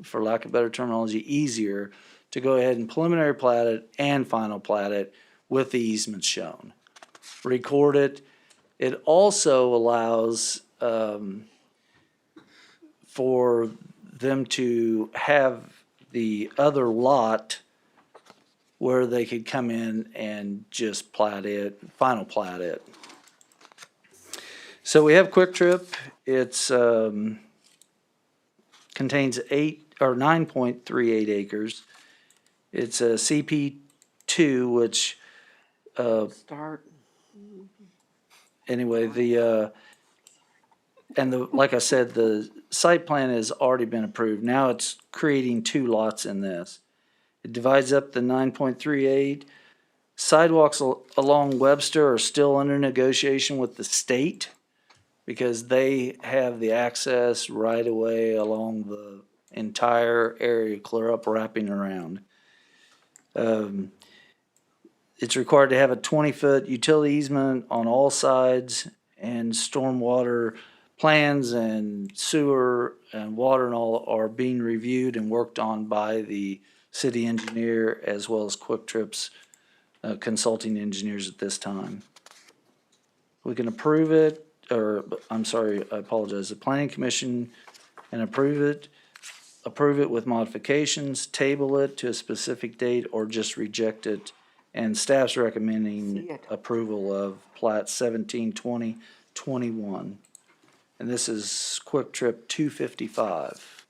for lack of better terminology, easier to go ahead and preliminary plat it and final plat it with the easements shown. Record it. It also allows for them to have the other lot where they could come in and just plat it, final plat it. So we have Quick Trip. It's contains 9.38 acres. It's a CP2, which Start. anyway, like I said, the site plan has already been approved. Now it's creating 2 lots in this. It divides up the 9.38. Sidewalks along Webster are still under negotiation with the state because they have the access right away along the entire area, clear up, wrapping around. It's required to have a 20-foot utility easement on all sides, and stormwater plans and sewer and water and all are being reviewed and worked on by the city engineer as well as Quick Trip's consulting engineers at this time. We can approve it, or I'm sorry, I apologize, the planning commission can approve it with modifications, table it to a specific date, or just reject it. And staff's recommending approval of plat 17/20/21. And this is Quick Trip 255.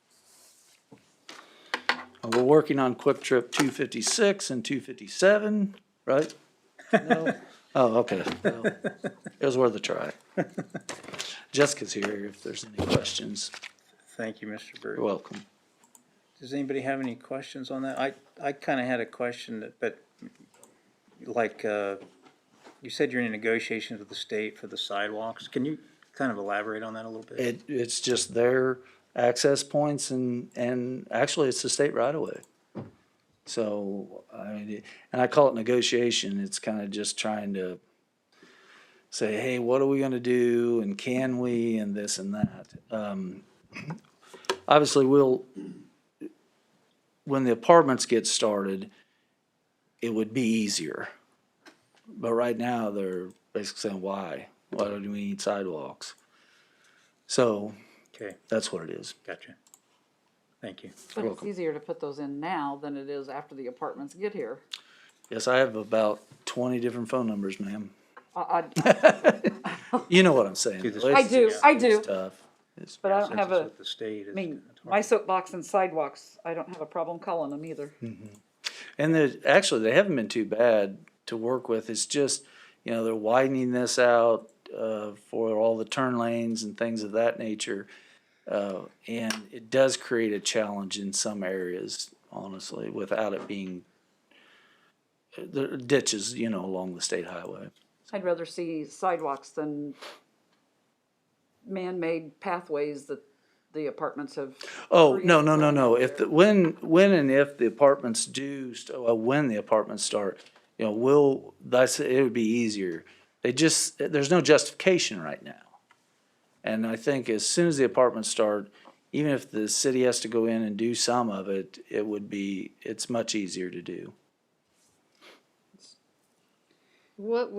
We're working on Quick Trip 256 and 257, right? No? Oh, okay. Well, it was worth a try. Jessica's here if there's any questions. Thank you, Mr. Burton. You're welcome. Does anybody have any questions on that? I kind of had a question, but like, you said you're in negotiations with the state for the sidewalks. Can you kind of elaborate on that a little bit? It's just their access points and actually it's the state right away. So, I mean, and I call it negotiation, it's kind of just trying to say, hey, what are we gonna do, and can we, and this and that. Obviously, when the apartments get started, it would be easier. But right now, they're basically saying, why? Why do we need sidewalks? So, Okay, that's what it is. gotcha. Thank you. But it's easier to put those in now than it is after the apartments get here. Yes, I have about 20 different phone numbers, ma'am. I, You know what I'm saying. To the- though. It's- I do, it's- I do. It's tough. It's- but I don't Since have it's a, with the state, I it's mean, it's hard. my soapbox and sidewalks, I don't have a problem calling them either. And actually, they haven't been too bad to work with. It's just, they're widening this out for all the turn lanes and things of that nature. And it does create a challenge in some areas, honestly, without it being the ditches, along the state highway. I'd rather see sidewalks than man-made pathways that the apartments have. Oh, no, created no, no, right no. out If, there. when and if the apartments when the apartments start, it would be easier. There's no justification right now. And I think as soon as the apartments start, even if the city has to go in and do some of it, it's much easier to do. What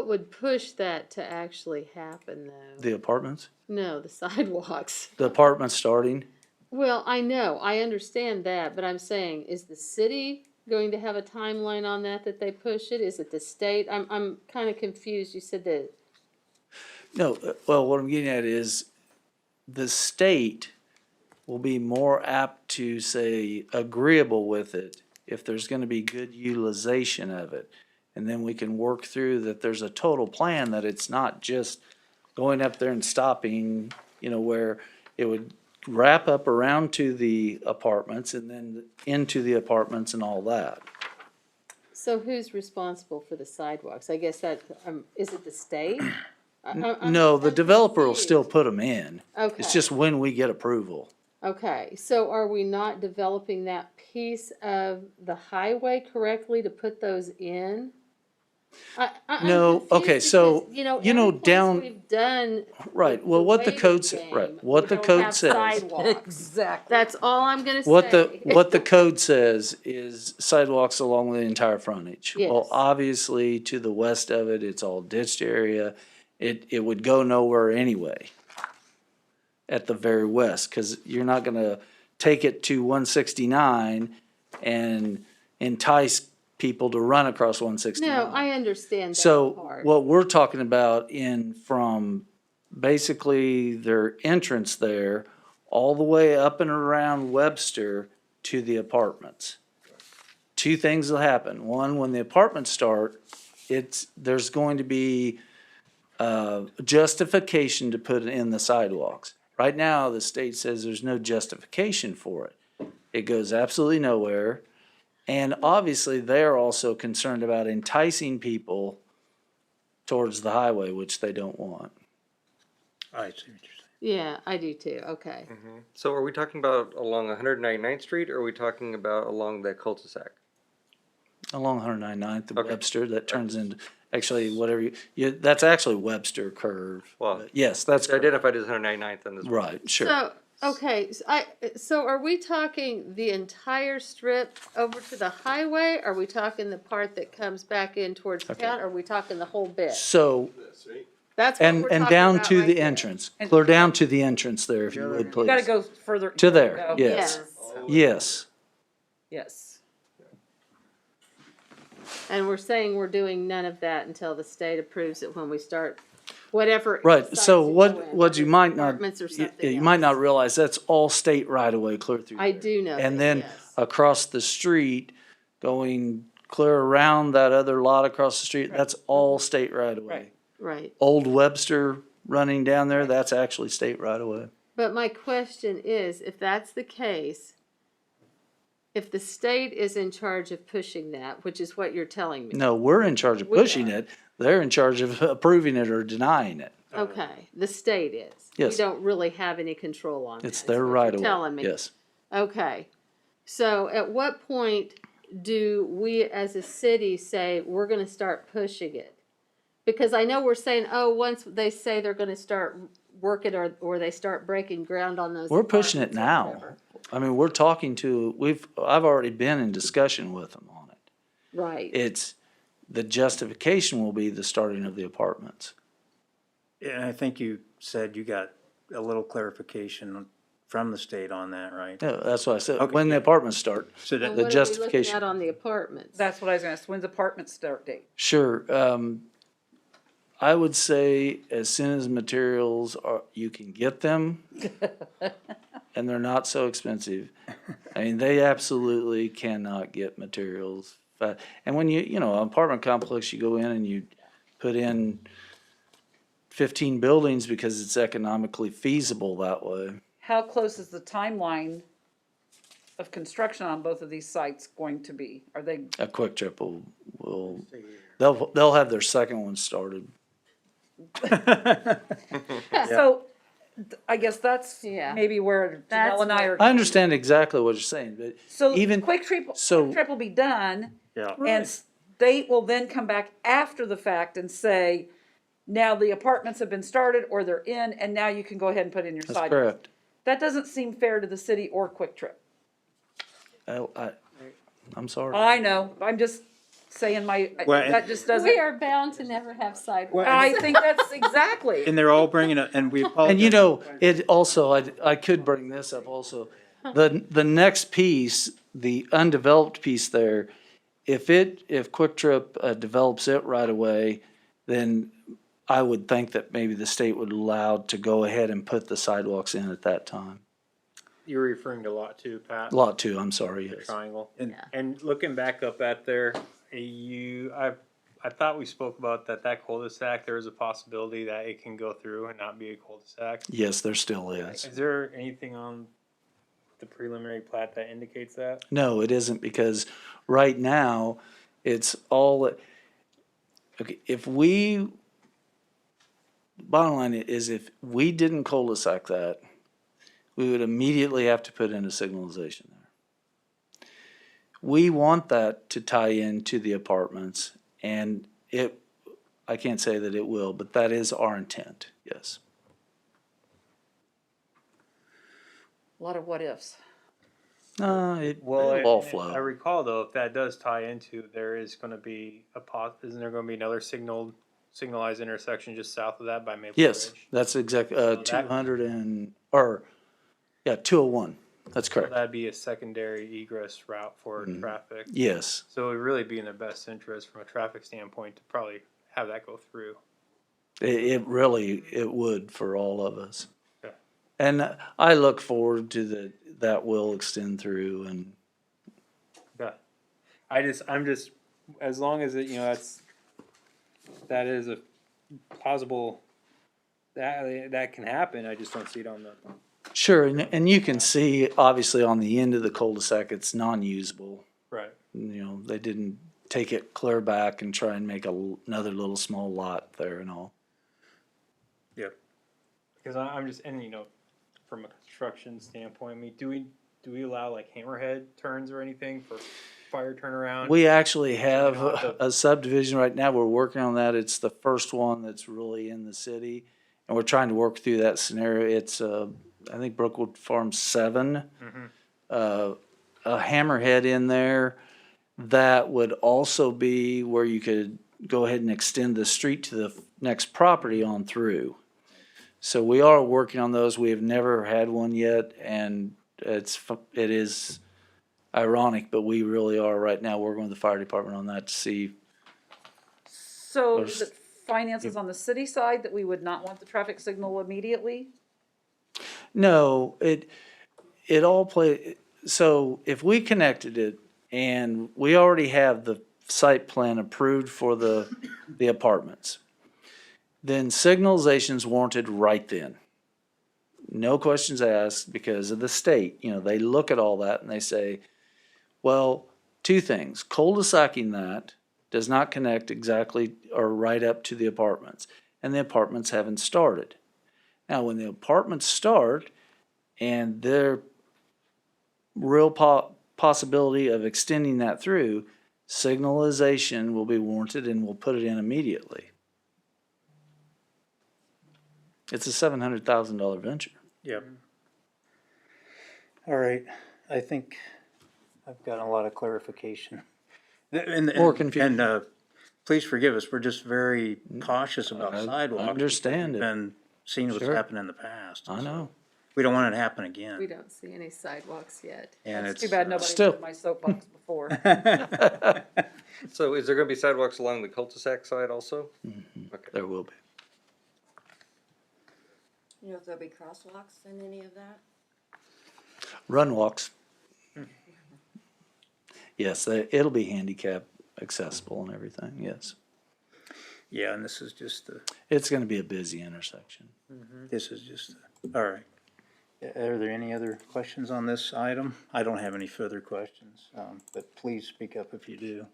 would push that to actually happen though? The apartments, No, the sidewalks. the apartments starting, Well, I know, I understand that, but I'm saying, is the city going to have a timeline on that they push it? Is it the state? I'm kind of confused. You said that, no, well, what I'm getting at is the state will be more apt to say agreeable with it if there's gonna be good utilization of it. And then we can work through that there's a total plan, that it's not just going up there and stopping, where it would wrap up around to the apartments and then into the apartments and all that. so who's responsible for the sidewalks? I guess that, is it the state? I'm No, the developer will confused. still put them in. Okay. It's just when we get approval. Okay, so are we not developing that piece of the highway correctly to put those in? I'm No, confused okay, so, because, you know, every place down- we've done Right, well, what the waiting code says, game, right, what we the don't code have says. sidewalks. Exactly. That's all I'm gonna What say. the code says is sidewalks along the entire frontage. Well, Yes. obviously, to the west of it, it's all ditched area. It would go nowhere anyway at the very west, because you're not gonna take it to 169 and entice people to run across 169. No, I understand that So part. what we're talking about from basically their entrance there, all the way up and around Webster to the apartments. Two things will happen. One, when the apartments start, there's going to be justification to put in the sidewalks. Right now, the state says there's no justification for it. It goes absolutely nowhere. And obviously, they're also concerned about enticing people towards the highway, which they don't want. I see what you're saying. Yeah, I do too, okay. So are we talking about along 199th Street, or are we talking about along the cul-de-sac? Along 199th and Okay. Webster, that turns into, actually, whatever that's actually Webster curve. Well, But yes, that's It's correct. identified as 199th in this one. Right, sure. So, okay, so are we talking the entire strip over to the highway? Are we talking the part that comes back in towards town? Or are we talking the whole bit? So, That's what we're and talking down about to right the there. entrance, clear down to the entrance there, if you would, please. You gotta go further. To there, Go. yes. Yes, Yes, Yes. and we're saying we're doing none of that until the state approves it when we start, whatever. it right, decides so to go what in, you whether might not, apartments or you something might not else. realize, that's all state right of way clear through I there. do know And that, then yes. across the street, going clear around that other lot across the street, that's all state right of way. Right. Right, Old Webster running down there, that's actually state right of way. but my question is, if that's the case, if the state is in charge of pushing that, which is what you're telling me. No, we're in charge of We pushing are. it. They're in charge of approving it or denying it. Okay, the state is. Yes. We don't really have any control on that. It's is their what right you're of way. telling me. Yes. Okay, So at what point do we as a city say, we're gonna start pushing it? Because I know we're saying, oh, once they say they're gonna start working or they start breaking ground on those. We're pushing it apartments or now. whatever. I mean, we're talking to, I've already been in discussion with them on it. Right. It's, the justification will be the starting of the apartments. And I think you said you got a little clarification from the state on that, right? Yeah, that's what I said, Okay, when the yeah. apartments start. So Well, that, the what are we looking justification. at on the apartments? That's what I was gonna ask, when's apartment start date? Sure, I would say as soon as materials are, you can get them, and they're not so expensive. I mean, they absolutely cannot get materials. But, and when you know, an apartment complex, you go in and you put in 15 buildings because it's economically feasible that way. How close is the timeline of construction on both of these sites going to be? Are they, A Quick Trip they'll have their second one started. so, I guess that's Yeah. maybe where That's Janelle and I are. I understand exactly what you're saying, but So even- Quick Trip so- will be done, yeah. and state will then come back after the fact and say, now the apartments have been started or they're in, and now you can go ahead and put in your that's sidewalks. correct. That doesn't seem fair to the city or Quick Trip. I'm sorry. I know, I'm just saying Well, that just doesn't, We are bound to never have sidewalks. I think that's exactly. And they're all bringing it, and we apologize. And you know, it also, I could bring this up also. The next piece, the undeveloped piece there, if Quick Trip develops it right away, then I would think that maybe the state would allow to go ahead and put the sidewalks in at that time. You're referring to lot 2, Pat? Lot 2, I'm sorry, The yes. triangle. And- And looking back up at there, I thought we spoke about that cul-de-sac, there is a possibility that it can go through and not be a cul-de-sac. Yes, there still is. Is there anything on the preliminary plat that indicates that? No, it isn't, because right now, it's all, okay, bottom line is if we didn't cul-de-sac that, we would immediately have to put in a signalization there. We want that to tie into the apartments, and I can't say that it will, but that is our intent, yes. A lot of what ifs. It'll all I flow. recall though, if that does tie into, there is gonna be isn't there gonna be another signalized intersection just south of that by Maple Ridge? Yes, that's exactly, that- 201, that's So correct. that'd be a secondary egress route for Mhm. traffic. Yes. So it would really be in their best interest from a traffic standpoint to probably have that go through. It really, it would for all of us. Okay. And I look forward to that will extend through and, Yeah. I'm just, as long as it, that is a possible, that can happen, I just don't see it on the. sure, and you can see, obviously, on the end of the cul-de-sac, it's non-usable. Right. You know, they didn't take it clear back and try and make another little small lot there and all. Because I'm just, and from a construction standpoint, I mean, do we allow like hammerhead turns or anything for fire turnaround? We actually have don't have to- a subdivision right now, we're working on that, it's the first one that's really in the city, and we're trying to work through that scenario, it's, I think Brookwood Farm 7, Mhm. a hammerhead in there, that would also be where you could go ahead and extend the street to the next property on through. So we are working on those, we have never had one yet, and it is ironic, but we really are right now working with the fire department on that to see. So There's- is it finances on the city side that we would not want the traffic signal immediately? No, it all so if we connected it and we already have the site plan approved for the apartments, then signalization's warranted right then. No questions asked because of the state, they look at all that and they say, well, two things, cul-de-sacing that does not connect exactly or right up to the apartments, and the apartments haven't started. Now, when the apartments start and they're real possibility of extending that through, signalization will be warranted and we'll put it in immediately. It's a $700,000 venture. Yep. All right, I think I've got a lot of clarification. More confusion. And, please forgive us, we're just very cautious about I sidewalks. understand We've it. been seeing what's Sure. happened in the past. I so know. We don't want it to happen We again. don't see any sidewalks yet. And It's it's too bad nobody Still- did my soapbox before. So is there gonna be sidewalks along the cul-de-sac side also? Okay. There will be. You know if there'll be crosswalks in any of that? Run walks. Yes, it'll be handicap accessible and everything, yes. Yeah, and this is just the, It's gonna be a busy intersection. this is just, all right. Are there any other questions on this item? I don't have any further questions, but please speak up if you do.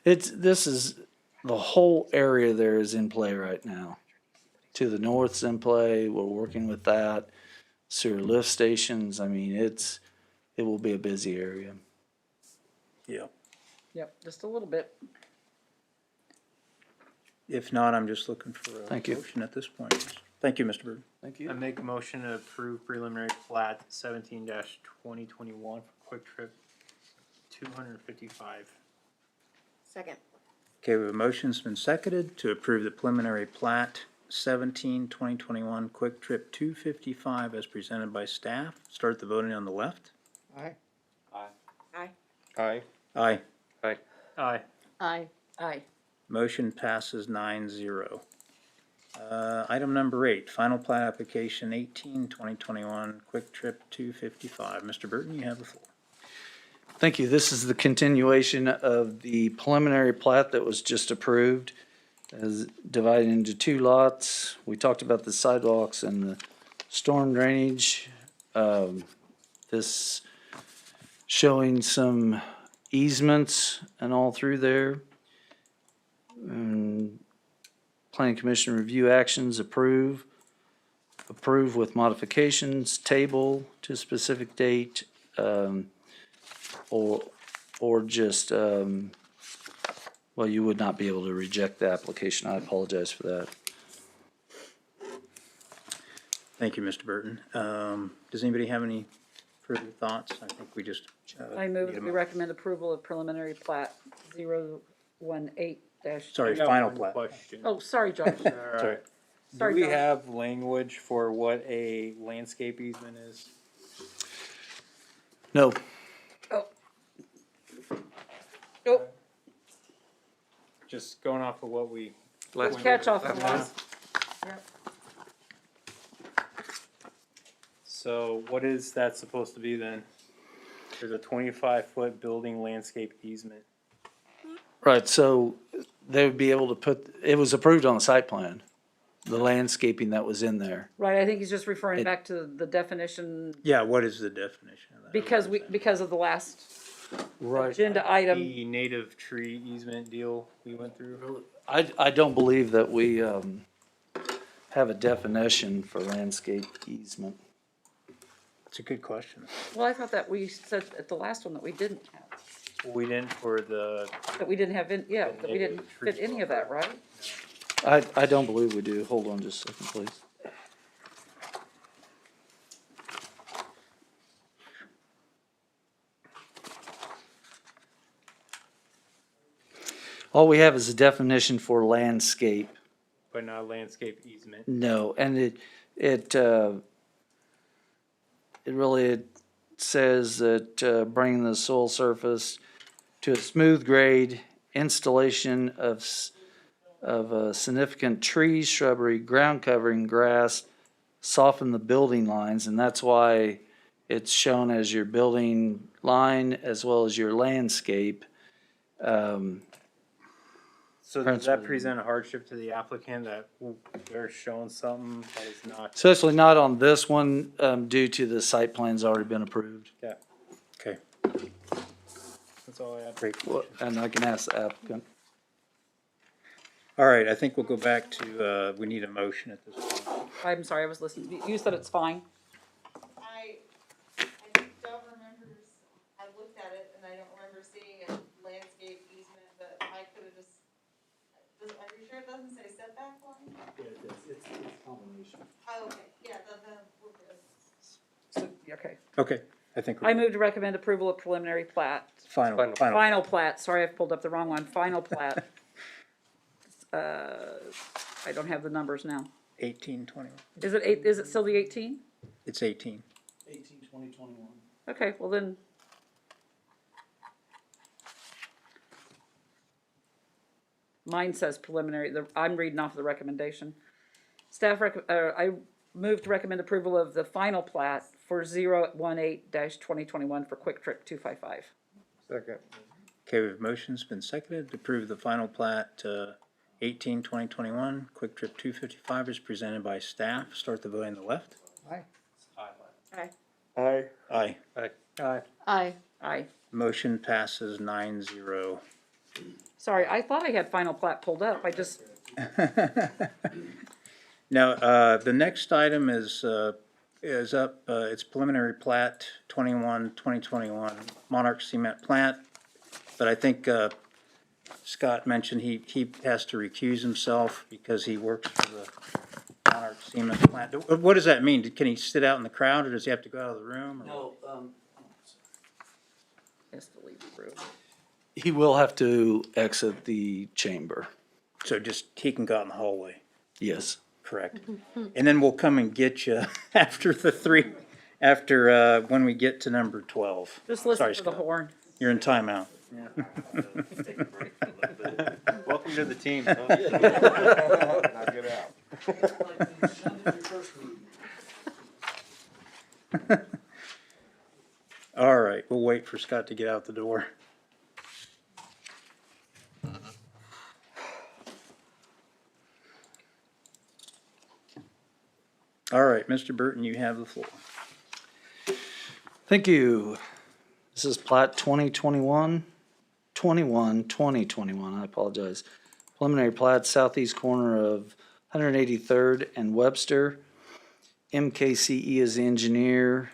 This is, the whole area there is in play right now. To the north's in play, we're working with that. Sewer lift stations, I mean, it will be a busy area. Yeah. Yep, just a little bit. If not, I'm just looking for a Thank you. motion at this point. Thank you, Mr. Bird. Thank I make a motion to approve preliminary plat 17-2021 for Quick Trip 255. Second. Okay, we have a motion's been seconded to approve the preliminary plat 17-2021 Quick Trip 255 as presented by staff. Start the voting on the left. Aye. Aye. Aye. Aye. Aye. Aye. Aye. Motion passes 9-0. Item number 8, final plat application 18-2021 Quick Trip 255. Mr. Burton, you have the floor. Thank you. This is the continuation of the preliminary plat that was just approved, as divided into 2 lots. We talked about the sidewalks and the storm drainage. This showing some easements and all through there. Planning Commission review actions, approve with modifications, table to a specific date, or just, well, you would not be able to reject the application. I apologize for that. Thank you, Mr. Burton. Does anybody have any further thoughts? I think we just. I move need a that we recommend approval of preliminary plat 018 dash. Sorry, I got final one plat. question. Oh, sorry, Josh. Sorry. Do Sorry, we John. have language for what a landscape easement is? No, Nope, Just going off of what we. Last catch off the last. So what is that supposed to be then? There's a 25-foot building landscape easement. right, so they would be able to put, it was approved on the site plan, the landscaping that was in there. Right, I think he's just referring It- back to the definition Yeah, what is the definition of that? because of the last Right. agenda item. The native tree easement deal we went through. I don't believe that we have a definition for landscape easement. It's a good question. Well, I thought that we said at the last one that we didn't have, We didn't for the, that we didn't have, that we didn't fit any of that, right? I don't believe we do. Hold on just a second, please. All we have is a definition for landscape. but not landscape easement. No, and it really says that bringing the soil surface to a smooth grade, installation of significant trees, shrubbery, ground covering, grass, soften the building lines, and that's why it's shown as your building line as well as your landscape. So does that Principally. present a hardship to the applicant that they're showing something that is not? Especially not on this one, due to the site plan's already been approved. Yeah, Okay, that's all I have. great. And I can ask the applicant. All right, I think we'll go back to, we need a motion at this point. I'm sorry, I was listening. You said it's fine. I don't remember, I looked doesn't say setback line? It's a combination. Oh, okay, yeah, we're good. So, okay. Okay, I think I we're move to recommend approval of preliminary plat. final. Final plat, sorry, I've pulled up the wrong one, final plat. I don't have the numbers now. 1821. Is it still the 18? It's 18. 18/20/21. Okay, well then. Mine says preliminary, I'm reading off the recommendation. I move to recommend approval of the final plat for 018-2021 for Quick Trip 255. Second. Okay, we have motion's been seconded to approve the final plat, 18/2021, Quick Trip 255 is presented by staff. Start the vote on the left. Aye. Aye. Aye. Aye. Aye. Motion passes 9-0. Sorry, I thought I had final plat pulled up, I just, Now, the next item is up, it's preliminary plat 2021, Monarch Cement Plant. But I think, Scott mentioned he has to recuse himself because he works for the Monarch Cement Plant. What does that mean? Can he sit out in the crowd or does he have to go out of the room? or- No, has to leave the room. he will have to exit the chamber. So just, he can go out in the hallway. Yes. Correct. And then we'll come and get you after when we get to number 12. Just listen Sorry, for the Scott. horn. You're in timeout. Welcome to the team. Now get out. All right, we'll wait for Scott to get out the door. All right, Mr. Burton, you have the floor. Thank you. This is plat 2021, I apologize. Preliminary plat, southeast corner of 183rd and Webster. MKCE is the engineer,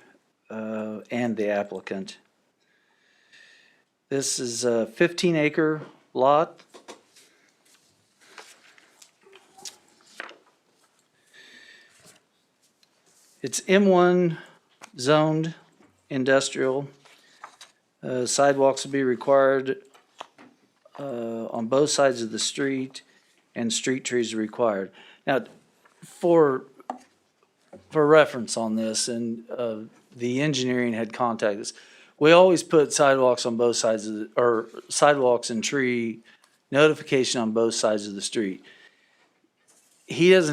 and the applicant. This is a 15-acre lot. It's M1 zoned industrial. Sidewalks will be required on both sides of the street, and street trees are required. Now, for reference on this, and the engineering had contacted us, we always put sidewalks on both sides of or sidewalks and tree notification on both sides of the street. He's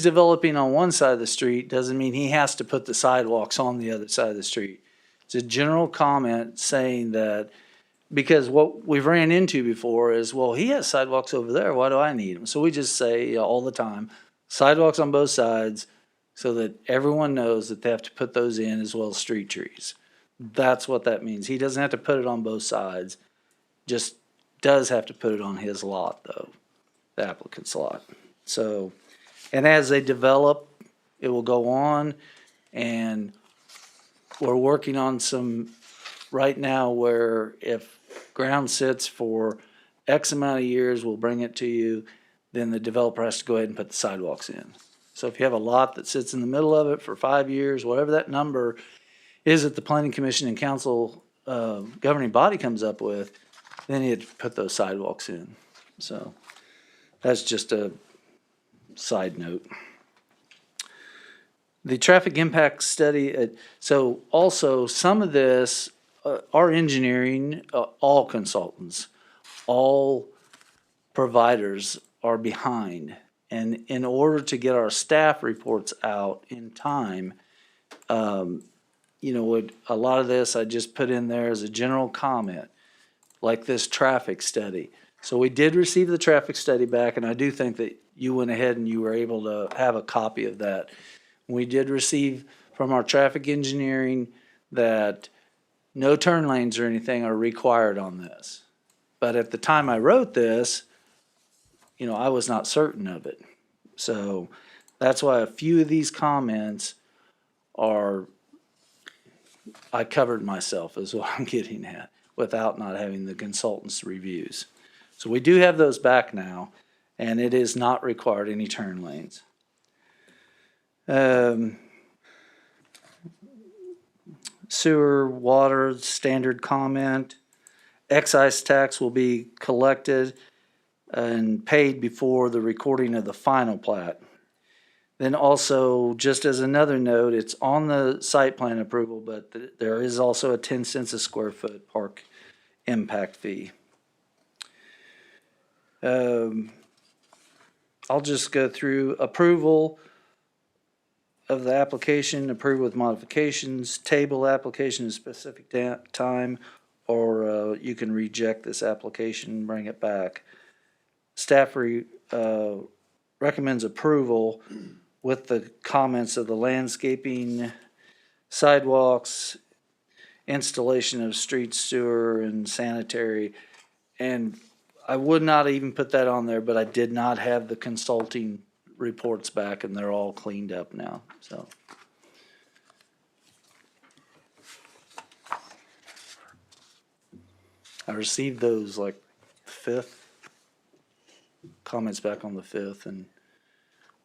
developing on one side of the street, doesn't mean he has to put the sidewalks on the other side of the street. It's a general comment saying that, because what we've ran into before is, well, he has sidewalks over there, why do I need them? So we just say all the time, sidewalks on both sides, so that everyone knows that they have to put those in as well as street trees. That's what that means. He doesn't have to put it on both sides, just does have to put it on his lot though, the applicant's lot. So, and as they develop, it will go on, and we're working on some right now where if ground sits for X amount of years, we'll bring it to you, then the developer has to go ahead and put the sidewalks in. So if you have a lot that sits in the middle of it for 5 years, whatever that number is that the planning commission and council governing body comes up with, then you'd put those sidewalks in. So that's just a side note. The traffic impact study, so also some of this, our engineering, all consultants, all providers are behind. And in order to get our staff reports out in time, a lot of this I just put in there as a general comment, like this traffic study. So we did receive the traffic study back, and I do think that you went ahead and you were able to have a copy of that. We did receive from our traffic engineering that no turn lanes or anything are required on this. But at the time I wrote this, I was not certain of it. So that's why a few of these comments I covered myself is what I'm getting at, without not having the consultants' reviews. So we do have those back now, and it is not required any turn lanes. Sewer, water, standard comment. Excise tax will be collected and paid before the recording of the final plat. Then also, just as another note, it's on the site plan approval, but there is also a 10 cents a square foot park impact fee. I'll just go through approval of the application, approve with modifications, table application at a specific time, or you can reject this application and bring it back. Staff recommends approval with the comments of the landscaping, sidewalks, installation of street sewer and sanitary. And I would not even put that on there, but I did not have the consulting reports back, and they're all cleaned up now, so. I received those like 5th, comments back on the 5th, and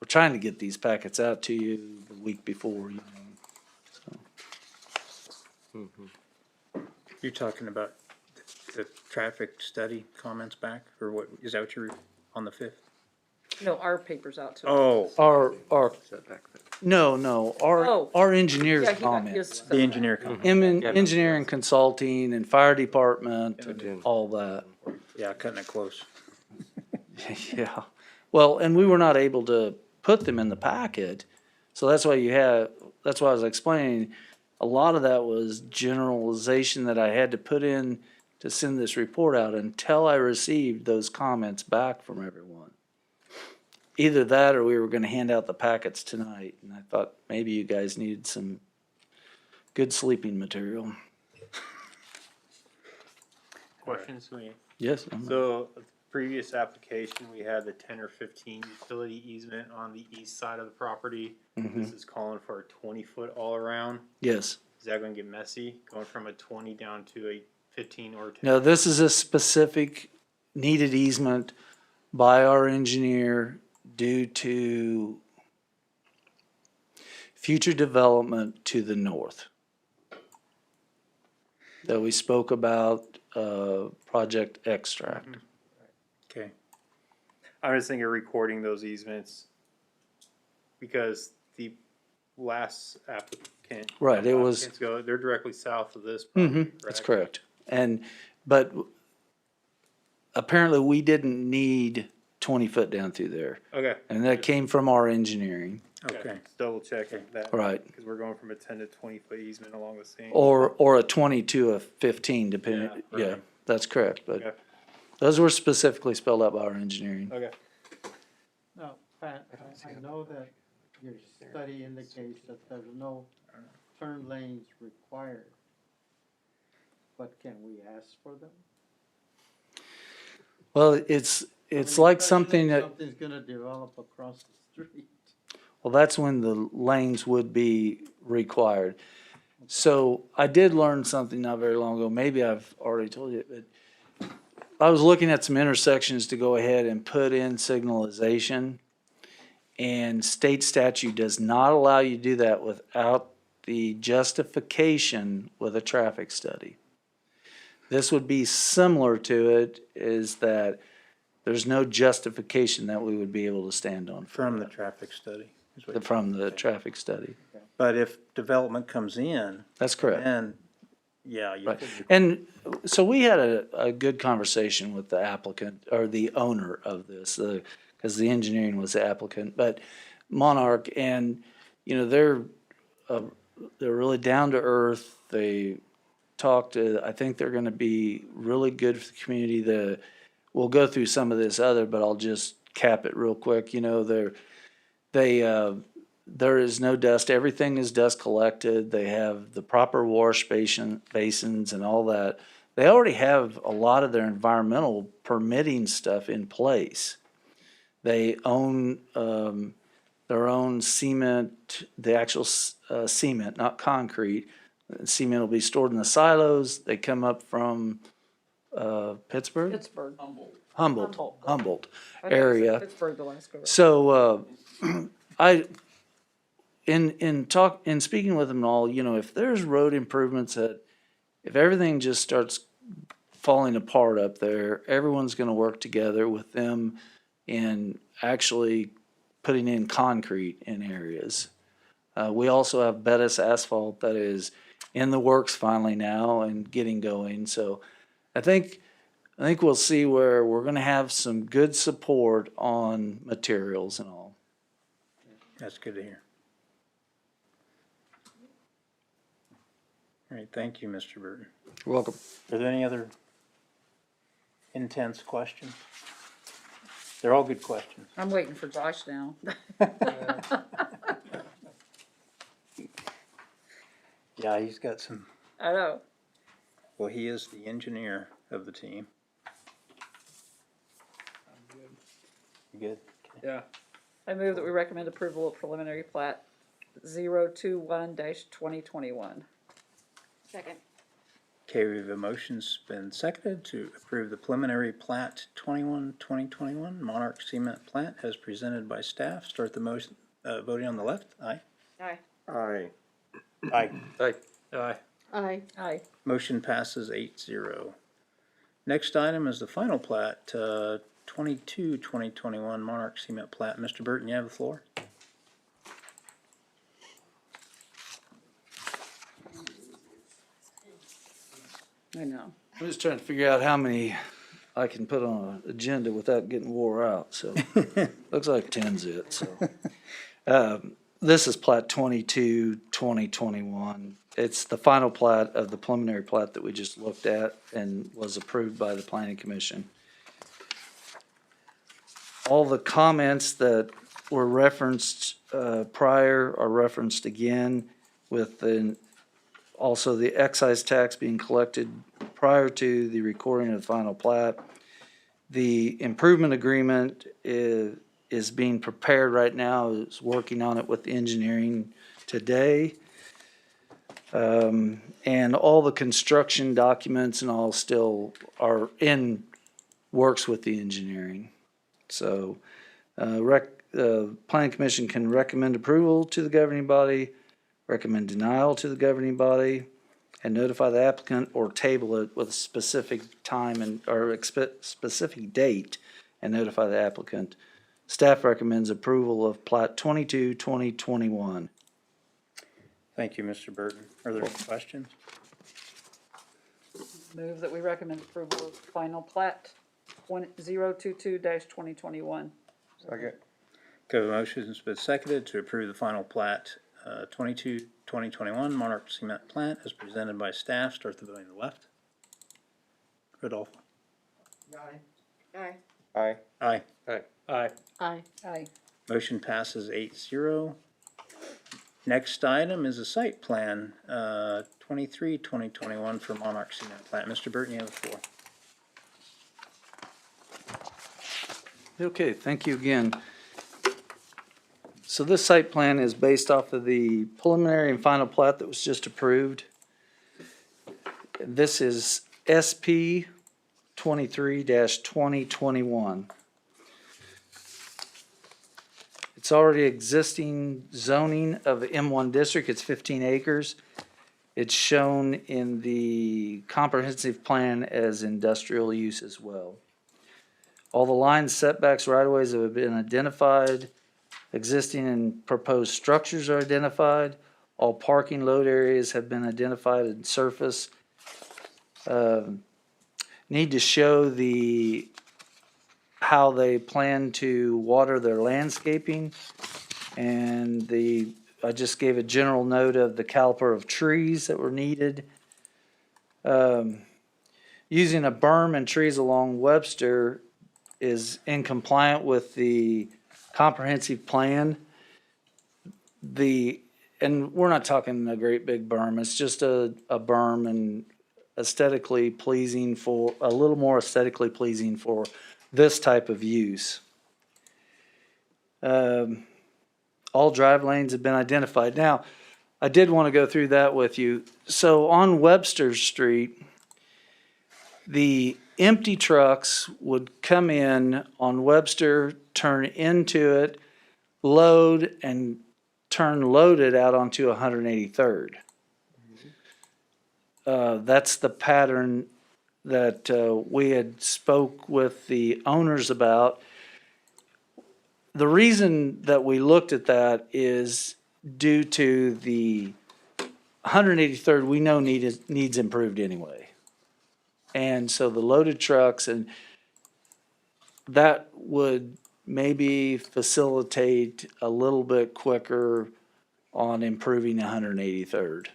we're trying to get these packets out to you the week before, you know, so. You're talking about the traffic study comments back, or what, is that what you're, on the 5th? No, our paper's out to. Oh, Our, no, Oh. our engineer's Yeah, he got comments. his. the engineer comment. Engineering consulting and fire department and all that. Yeah, cutting it close. Yeah, well, and we were not able to put them in the packet, so that's why that's why I was explaining, a lot of that was generalization that I had to put in to send this report out until I received those comments back from everyone. Either that or we were gonna hand out the packets tonight, and I thought maybe you guys needed some good sleeping material. Questions, we, Yes? so, previous application, we had the 10 or 15 utility easement on the east side of the property. This is calling for a 20-foot all around. Yes. Is that gonna get messy, going from a 20 down to a 15 or 10? No, this is a specific needed easement by our engineer due to future development to the north that we spoke about, Project Extract. Okay. I'm just thinking of recording those easements because the last applicant. Right, it was- applicants they're directly south of this property, That's correct? correct. But apparently we didn't need 20 foot down through there. Okay. And that came from our engineering, Okay. Just double checking that. right? Because we're going from a 10 to 20-foot easement along the same. Or a 20 to a 15, depending, Yeah, yeah, right. that's correct. Okay. But those were specifically spelled out by our engineering. Okay. Now, Pat, I know that your study indicates that there's no turn lanes required. But can we ask for them? Well, it's I mean, like especially something if that, something's gonna develop across the street. well, that's when the lanes would be required. So I did learn something not very long ago, maybe I've already told you, but I was looking at some intersections to go ahead and put in signalization. And state statute does not allow you to do that without the justification with a traffic study. This would be similar to it, is that there's no justification that we would be able to stand on From the traffic study. is what you- from the traffic study. But if development comes in, That's correct. then, yeah, you Right. could. And so we had a good conversation with the applicant, or the owner of this, because the engineering was the applicant, but Monarch, and, you know, they're really down to earth. They talked to, I think they're gonna be really good for the community. We'll go through some of this other, but I'll just cap it real quick. You know, there is no dust. Everything is dust collected. They have the proper wash basins and all that. They already have a lot of their environmental permitting stuff in place. They own their own cement, the actual cement, not concrete. Cement will be stored in the silos. They come up from Pittsburgh? Pittsburgh. Humboldt I know you said area. Pittsburgh the last go around. So, I, in speaking with them all, if there's road improvements if everything just starts falling apart up there, everyone's gonna work together with them in actually putting in concrete in areas. We also have Bettis asphalt that is in the works finally now and getting going, so I think we'll see where we're gonna have some good support on materials and all. That's good to hear. All right, thank you, Mr. Burton. You're welcome. Are there any other intense questions? They're all good questions. I'm waiting for Josh now. Yeah, he's got some, I know. well, he is the engineer of the team. You good? Yeah. I move that we recommend approval of preliminary plat 021-2021. Second. Okay, we have a motion's been seconded to approve the preliminary plat 2021 Monarch Cement Plant as presented by staff. Start the motion, voting on the left. Aye. Aye. Aye. Aye. Aye. Aye. Aye. Motion passes 8-0. Next item is the final plat, 2021 Monarch Cement Plat. Mr. Burton, you have the floor. I know. I'm just trying to figure out how many I can put on an agenda without getting wore out, so, looks like 10's it, so. This is plat 22, 2021. It's the final plat of the preliminary plat that we just looked at and was approved by the planning commission. All the comments that were referenced, prior are referenced again with also the excise tax being collected prior to the recording of the final plat. The improvement agreement is being prepared right now, is working on it with engineering today. And all the construction documents and all still are in works with the engineering. So, planning commission can recommend approval to the governing body, recommend denial to the governing body, and notify the applicant or table it with a specific time or specific date and notify the applicant. Staff recommends approval of plat 22, 2021. Thank you, Mr. Burton. Are there any questions? Move that we recommend approval of final plat 022-2021. Second. Okay, the motion's been seconded to approve the final plat, 2021 Monarch Cement Plant as presented by staff. Start the voting on the left. Rodolfo. Aye. Aye. Aye. Aye. Aye. Aye. Motion passes 8-0. Next item is a site plan, 2021 for Monarch Cement Plant. Mr. Burton, you have the floor. Okay, thank you again. So this site plan is based off of the preliminary and final plat that was just approved. This is SP 23-2021. It's already existing zoning of the M1 district. It's 15 acres. It's shown in the comprehensive plan as industrial use as well. All the lines, setbacks, right-of-ways have been identified. Existing and proposed structures are identified. All parking load areas have been identified and surface. Need to show how they plan to water their landscaping. And I just gave a general note of the caliper of trees that were needed. Using a berm and trees along Webster is incompliant with the comprehensive plan. And we're not talking a great big berm, it's just a berm and aesthetically pleasing a little more aesthetically pleasing for this type of use. All drive lanes have been identified. Now, I did want to go through that with you. So on Webster Street, the empty trucks would come in on Webster, turn into it, load, and turn loaded out onto 183rd. That's the pattern that we had spoke with the owners about. The reason that we looked at that is due to the 183rd, we know needs improved anyway. And so the loaded trucks, and that would maybe facilitate a little bit quicker on improving 183rd.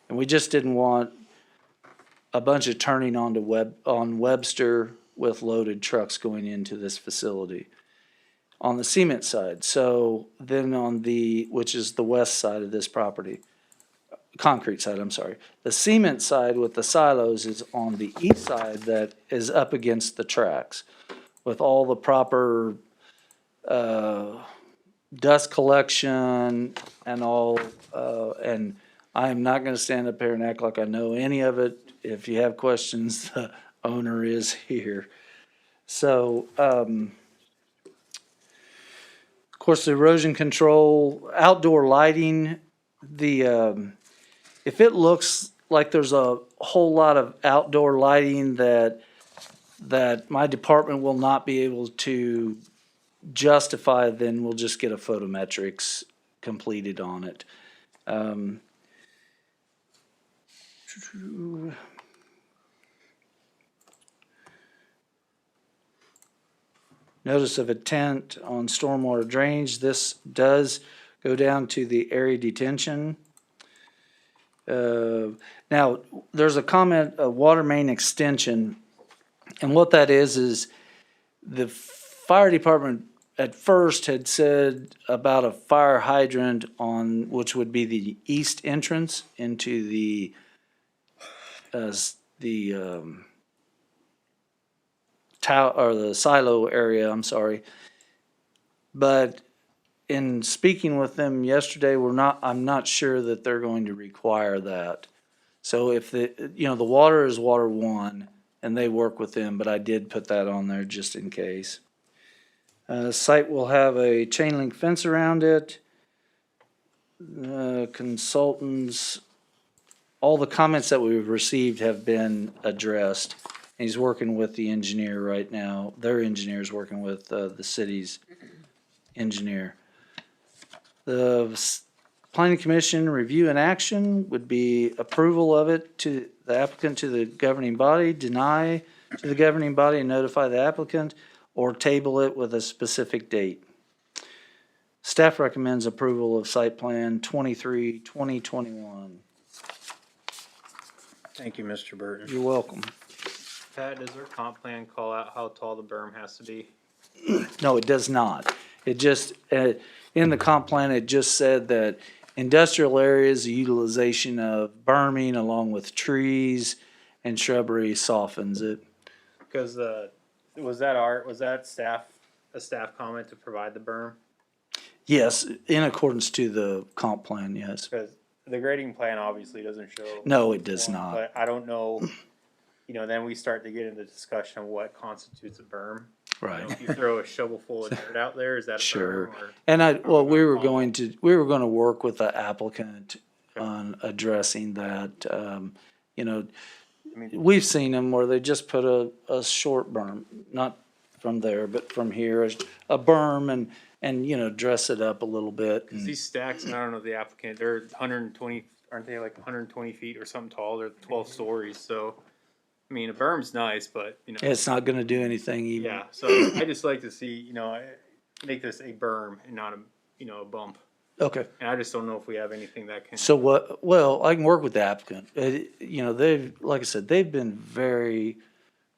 And we just didn't want a bunch of turning onto on Webster with loaded trucks going into this facility on the cement side. So then on which is the west side of this property, concrete side, I'm sorry. The cement side with the silos is on the east side that is up against the tracks with all the proper dust collection and all. And I'm not going to stand up here and act like I know any of it. If you have questions, the owner is here. So, of course, the erosion control, outdoor lighting, if it looks like there's a whole lot of outdoor lighting that my department will not be able to justify, then we'll just get a photometrics completed on it. Notice of intent on stormwater drainage. This does go down to the area detention. Now, there's a comment of water main extension, and what that is the fire department at first had said about a fire hydrant on, which would be the east entrance into the tower or the silo area, I'm sorry. But in speaking with them yesterday, I'm not sure that they're going to require that. So if the water is Water One and they work with them, but I did put that on there just in case. Site will have a chain link fence around it. Consultants, all the comments that we've received have been addressed. He's working with the engineer right now. Their engineer's working with the city's engineer. The Planning Commission review and action would be approval of it to the applicant to the governing body, deny to the governing body and notify the applicant, or table it with a specific date. Staff recommends approval of site plan 23-2021. Thank you, Mr. Burton. You're welcome. Pat, does their comp plan call out how tall the berm has to be? No, it does not. It just, in the comp plan, it just said that industrial areas, the utilization of berming along with trees and shrubbery softens it. Because was that a staff comment to provide the berm? Yes, in accordance to the comp plan, yes. Because the grading plan obviously doesn't show. No, it does not. But I don't know, then we start to get into discussion of what constitutes a berm. Right. If you throw a shovel full of dirt out there, is that a Sure. berm? Or? And we were going to work with the applicant on addressing that. We've seen them where they just put a short berm, not from there, but from here, a berm and dress it up a little bit. Because these stacks, and I don't know the applicant, they're 120, aren't they like 120 feet or something tall? They're 12 stories, so. I mean, a berm's nice, but, It's not gonna do anything even. Yeah, so I just like to see, make this a berm and not a bump. Okay. And I just don't know if we have anything that can. So I can work with the applicant. They've, like I said, they've been very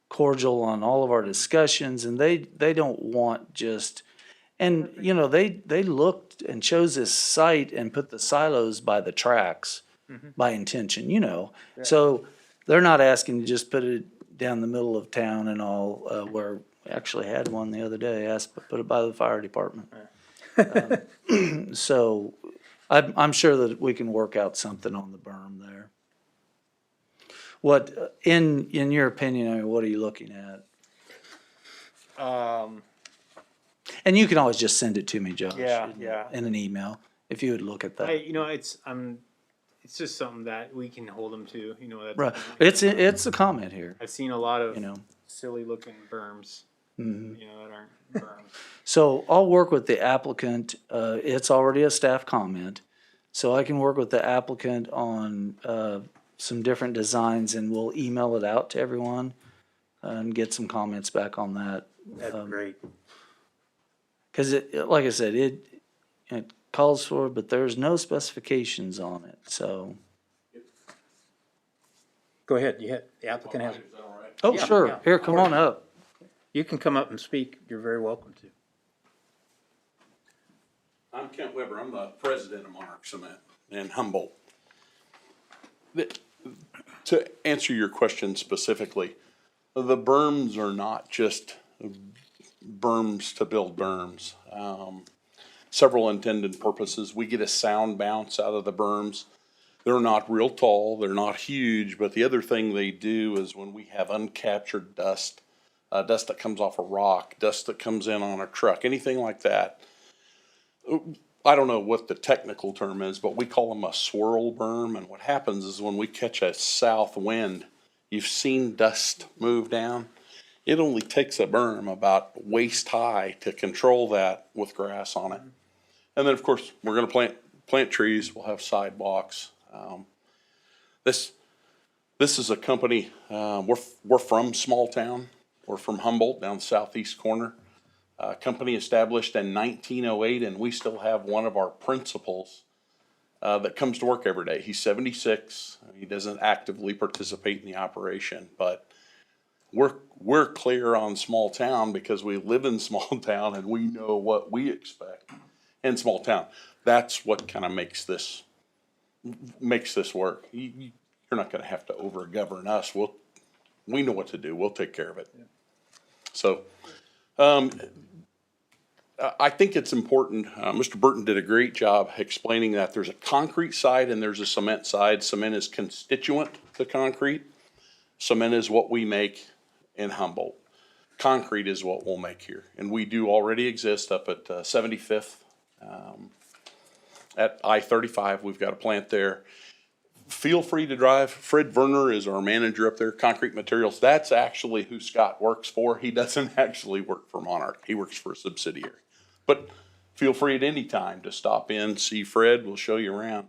cordial on all of our discussions, and they don't want just, and, they looked and chose this site and put the silos by the tracks by intention, So they're not asking to just put it down the middle of town and all, where we actually had one the other day, asked to put it by the fire department. So I'm sure that we can work out something on the berm there. What, in your opinion, I mean, what are you looking at? And you can always just send it to me, Josh. Yeah, yeah. In an email, if you would look at that. It's just something that we can hold them to, you know. Right, it's a comment here, I've seen a lot of you know. silly looking berms, Mhm. you know, that aren't berms. So I'll work with the applicant, it's already a staff comment. So I can work with the applicant on, some different designs and we'll email it out to everyone and get some comments back on that. That's great. Cause like I said, it calls for, but there's no specifications on it, so. Go ahead, the applicant has, Oh, Yeah, sure, yeah, here, of come on up. you can come up and speak, you're very welcome to. I'm Kent Weber. I'm the president of Monarch Cement in Humboldt. To answer your question specifically, the berms are not just berms to build berms. Several intended purposes. We get a sound bounce out of the berms. They're not real tall, they're not huge, but the other thing they do is when we have uncaptured dust, dust that comes off a rock, dust that comes in on a truck, anything like that. I don't know what the technical term is, but we call them a swirl berm. And what happens is when we catch a south wind, you've seen dust move down. It only takes a berm about waist high to control that with grass on it. And then, of course, we're going to plant trees. We'll have sidewalks. This is a company. We're from small town. We're from Humboldt, down the southeast corner. Company established in 1908, and we still have one of our principals that comes to work every day. He's 76. He doesn't actively participate in the operation, but we're clear on small town because we live in small town and we know what we expect in small town. That's what kind of makes this work. You're not going to have to over-govern us. We know what to do. We'll take care of it. So. I think it's important. Mr. Burton did a great job explaining that there's a concrete side and there's a cement side. Cement is constituent to concrete. Cement is what we make in Humboldt. Concrete is what we'll make here. And we do already exist up at 75th. At I-35, we've got a plant there. Feel free to drive. Fred Werner is our manager up there, Concrete Materials. That's actually who Scott works for. He doesn't actually work for Monarch. He works for a subsidiary. But feel free at any time to stop in, see Fred. We'll show you around.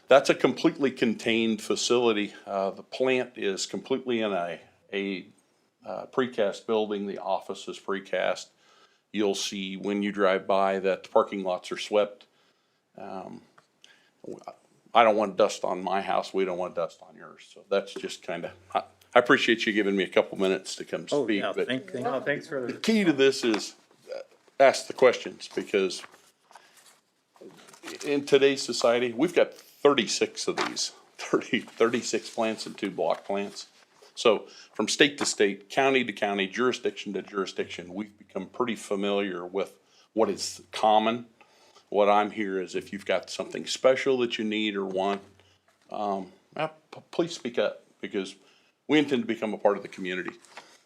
That's a completely contained facility. The plant is completely in a precast building. The office is precast. You'll see when you drive by that the parking lots are swept. I don't want dust on my house. We don't want dust on yours. So that's just kind of, I appreciate you giving me a couple minutes to come Oh, speak. yeah, But Thanks for the key to this is ask the questions, because in today's society, we've got 36 of these, 36 plants and 2 block plants. So from state to state, county to county, jurisdiction to jurisdiction, we've become pretty familiar with what is common. What I'm here is if you've got something special that you need or want, please speak up, because we intend to become a part of the community.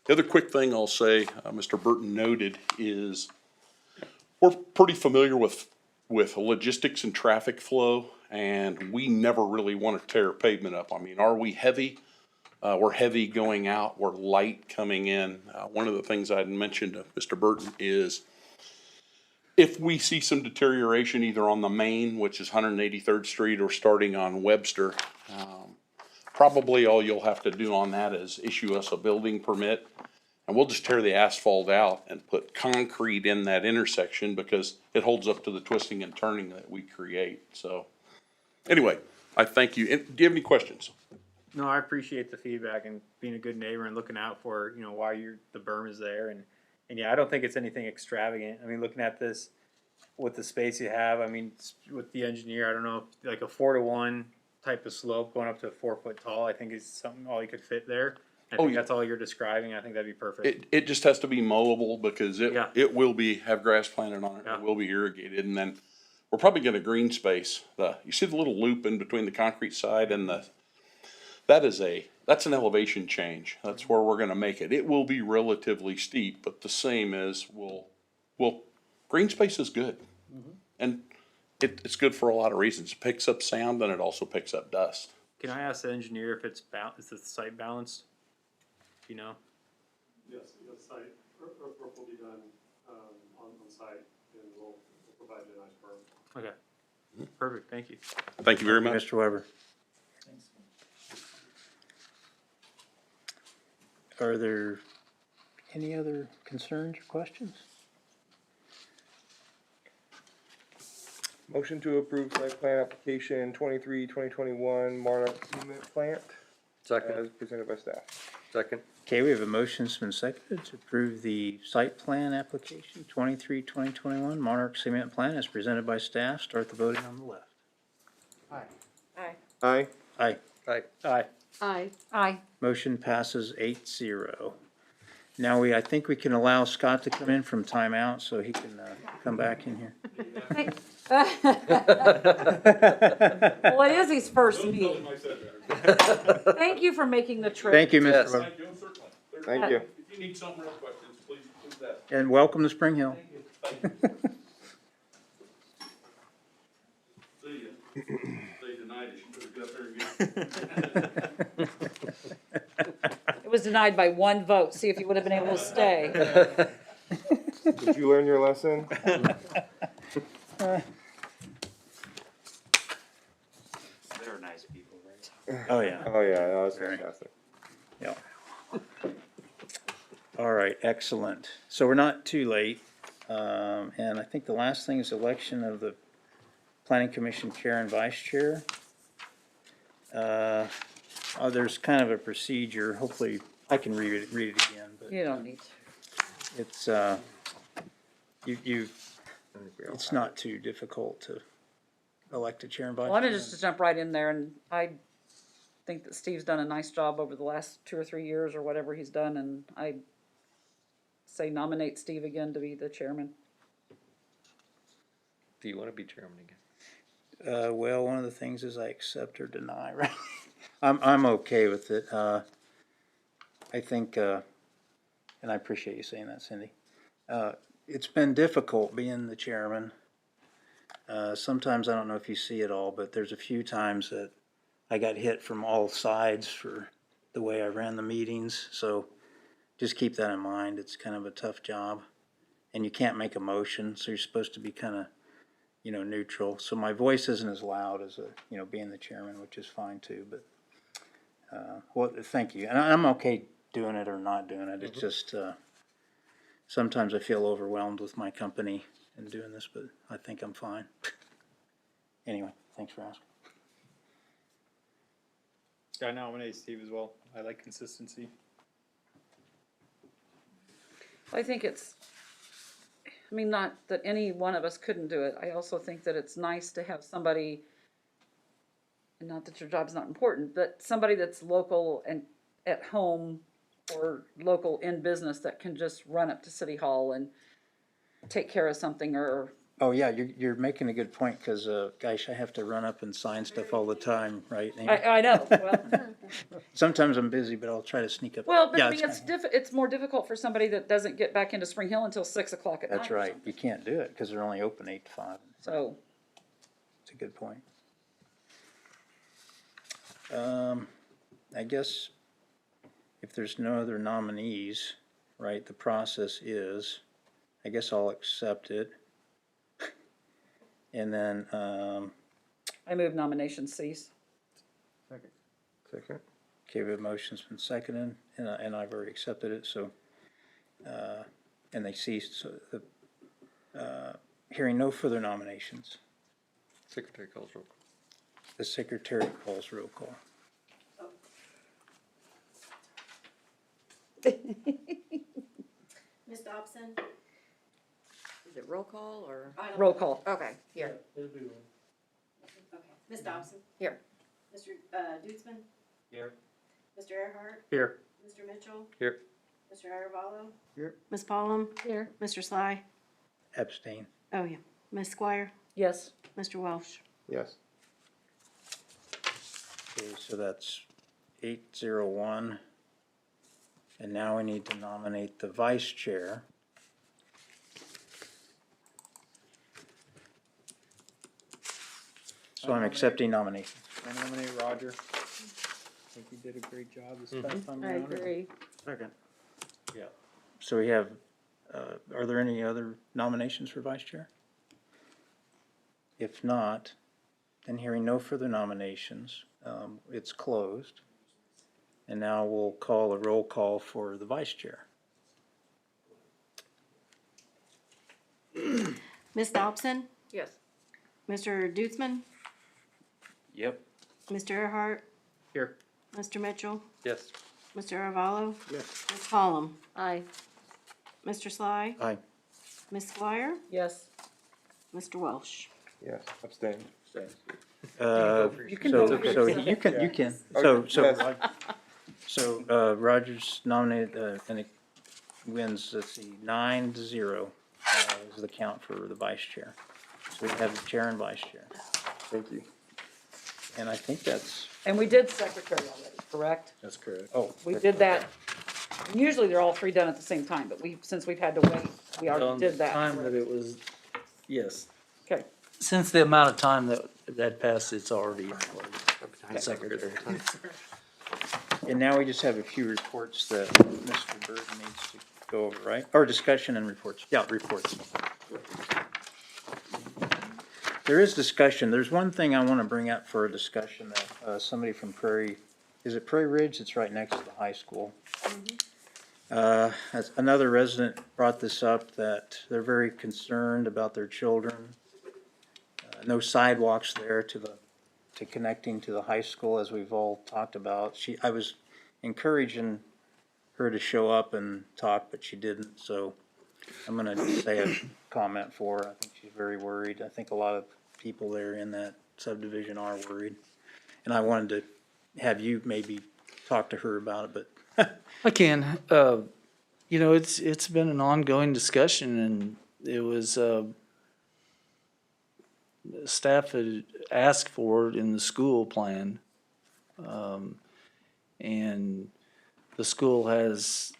The other quick thing I'll say, Mr. Burton noted, is we're pretty familiar with logistics and traffic flow, and we never really want to tear pavement up. I mean, are we heavy? We're heavy going out. We're light coming in. One of the things I'd mentioned to Mr. Burton is if we see some deterioration either on the main, which is 183rd Street, or starting on Webster, probably all you'll have to do on that is issue us a building permit, and we'll just tear the asphalt out and put concrete in that intersection because it holds up to the twisting and turning that we create. So anyway, I thank you. And do you have any questions? No, I appreciate the feedback and being a good neighbor and looking out for, why the berm is there. And yeah, I don't think it's anything extravagant. I mean, looking at this with the space you have, I mean, with the engineer, I don't know, like a 4-to-1 type of slope going up to 4 foot tall, I think is something all you could fit there. I think that's all you're describing. I think that'd be perfect. It just has to be mowable because it will have grass planted on it. Yeah. It will be irrigated, and then we're probably going to green space. You see the little loop in between the concrete side and the that's an elevation change. That's where we're gonna make it. It will be relatively steep, but the same as green space is good. And it's good for a lot of reasons. It picks up sound and it also picks up dust. Can I ask the engineer if is the site balanced? Do you know? Yes, the site, earthwork will be done, on site, and we'll provide you a nice berm. Okay. Perfect, thank you. Thank you very much. Mr. Weber. Are there any other concerns or questions? Motion to approve site plan application 2021 Monarch Cement Plant Second. as presented by staff. Second. Okay, we have a motion that's been seconded to approve the site plan application 2021 Monarch Cement Plant as presented by staff. Start the voting on the left. Aye. Aye. Aye. Aye. Aye. Aye. Aye. Motion passes 8-0. Now I think we can allow Scott to come in from timeout so he can come back in here. Well, it is his first meeting. Thank you for making the trip. Thank you, Mr. Yes. Weber. Thank you. If you need something real questions, please ask. And welcome to Spring Hill. See ya. They denied it, you better get up there and get It was denied by one vote. See if you would have been able to stay. Did you learn your lesson? They're nice people, right? Oh, yeah. Oh, yeah, that was fantastic. Yeah. All right, excellent. So we're not too late. And I think the last thing is election of the Planning Commission Chair and Vice Chair. There's kind of a procedure. Hopefully, I can read it again, but You don't need to. it's, it's not too difficult to elect a chair and vice chair. Well, I'm just to jump right in there, and I think that Steve's done a nice job over the last 2 or 3 years or whatever he's done, and I say nominate Steve again to be the chairman. Do you want to be chairman again? Well, one of the things is I accept or deny, right? I'm okay with it. I think, and I appreciate you saying that, Cindy. It's been difficult being the chairman. Sometimes, I don't know if you see it all, but there's a few times that I got hit from all sides for the way I ran the meetings. So just keep that in mind. It's kind of a tough job. And you can't make a motion, so you're supposed to be kind of, neutral. So my voice isn't as loud as, being the chairman, which is fine too. But, well, thank you. And I'm okay doing it or not doing it. It's just, sometimes I feel overwhelmed with my company and doing this, but I think I'm fine. Anyway, thanks for asking. I nominate Steve as well. I like consistency. I think not that any one of us couldn't do it. I also think that it's nice to have somebody, and not that your job's not important, but somebody that's local and at home or local in business that can just run up to City Hall and take care of something or. Oh, yeah, you're making a good point, because, gosh, I have to run up and sign stuff all the time, right? Amy? I know, well. Sometimes I'm busy, but I'll try to sneak up. Well, but Yeah, I mean, it's more difficult for somebody that doesn't get back into Spring Hill until 6 o'clock at night. That's right. You can't do it, because they're only open 8 to 5. So, It's a good point. I guess if there's no other nominees, right, the process is, I guess I'll accept it. And then, I move nomination cease. Second. okay, the motion's been seconded, and I've already accepted it, so, and they ceased, so hearing no further nominations, Secretary calls roll call. the secretary calls roll call. Ms. Dobson? Is it roll call or? Roll call. Okay, here. It'll be Okay. Ms. Dobson? Here. Mr. Dutzman? Here. Mr. Earhart? Here. Mr. Mitchell? Here. Mr. Iravalo? Here. Ms. Palm? Here. Mr. Sly? Abstain. Oh, yeah. Ms. Squire? Yes. Mr. Welsh? Yes. Okay, so that's 801. And now we need to nominate the vice chair. So I'm accepting nomination. I nominate Roger. I think he did a great job this past time I around. agree. Second. So we have, are there any other nominations for vice chair? If not, then hearing no further nominations, it's closed. And now we'll call a roll call for the vice chair. Ms. Dobson, Yes. Mr. Dutzman, Yep. Mr. Earhart, Here. Mr. Mitchell, Yes. Mr. Arvalo, Yes. Ms. Collum, Aye. Mr. Sly, Aye. Ms. Squire, Yes. Mr. Welsh. Yes, abstain. You can So, vote for so yourself. you can, so Rogers nominated, and it wins, let's see, 9-0, is the count for the vice chair. So we have the chair and vice chair. Thank you. And I think that's, And we did secretary already, correct? That's correct. oh. We did that. Usually they're all three done at the same time, but since we've had to wait, we already did that. Time that it was, yes. Okay. Since the amount of time that passed, it's already secretary. And now we just have a few reports that Mr. Bird needs to go over, right? Or discussion and reports. Yeah, reports. There is discussion. There's one thing I want to bring up for a discussion that somebody from Prairie, is it Prairie Ridge? It's right next to the high school. As another resident brought this up, that they're very concerned about their children. No sidewalks there to connecting to the high school, as we've all talked about. I was encouraging her to show up and talk, but she didn't, so I'm gonna say a comment for her. I think she's very worried. I think a lot of people there in that subdivision are worried. And I wanted to have you maybe talk to her about it, but I can, you know, it's been an ongoing discussion, and it was, staff had asked for it in the school plan. And the school has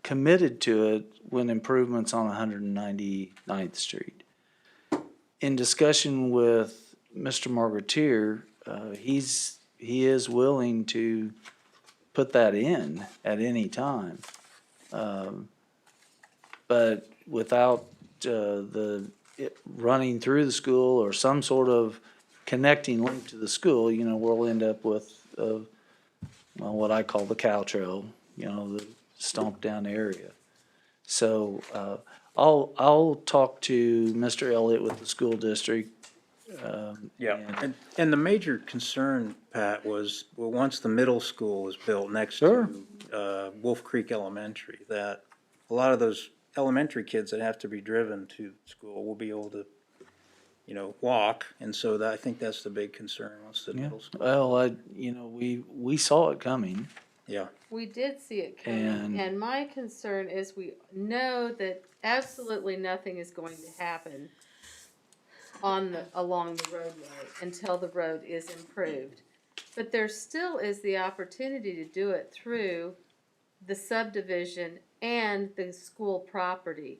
committed to it when improvements on 199th Street. In discussion with Mr. Margateer, he is willing to put that in at any time. But without it running through the school or some sort of connecting link to the school, you know, we'll end up with, well, what I call the cow trail, you know, the stomped down area. So, I'll talk to Mr. Elliott with the school district. yeah. And the major concern, Pat, was, well, once the middle school is built next Sure. to Wolf Creek Elementary, that a lot of those elementary kids that have to be driven to school will be able to, you know, walk. And so I think that's the big concern, once the Yeah. middle school. Well, you know, we saw it coming. Yeah. We did see it coming, And- and my concern is we know that absolutely nothing is going to happen along the roadway until the road is improved. But there still is the opportunity to do it through the subdivision and the school property.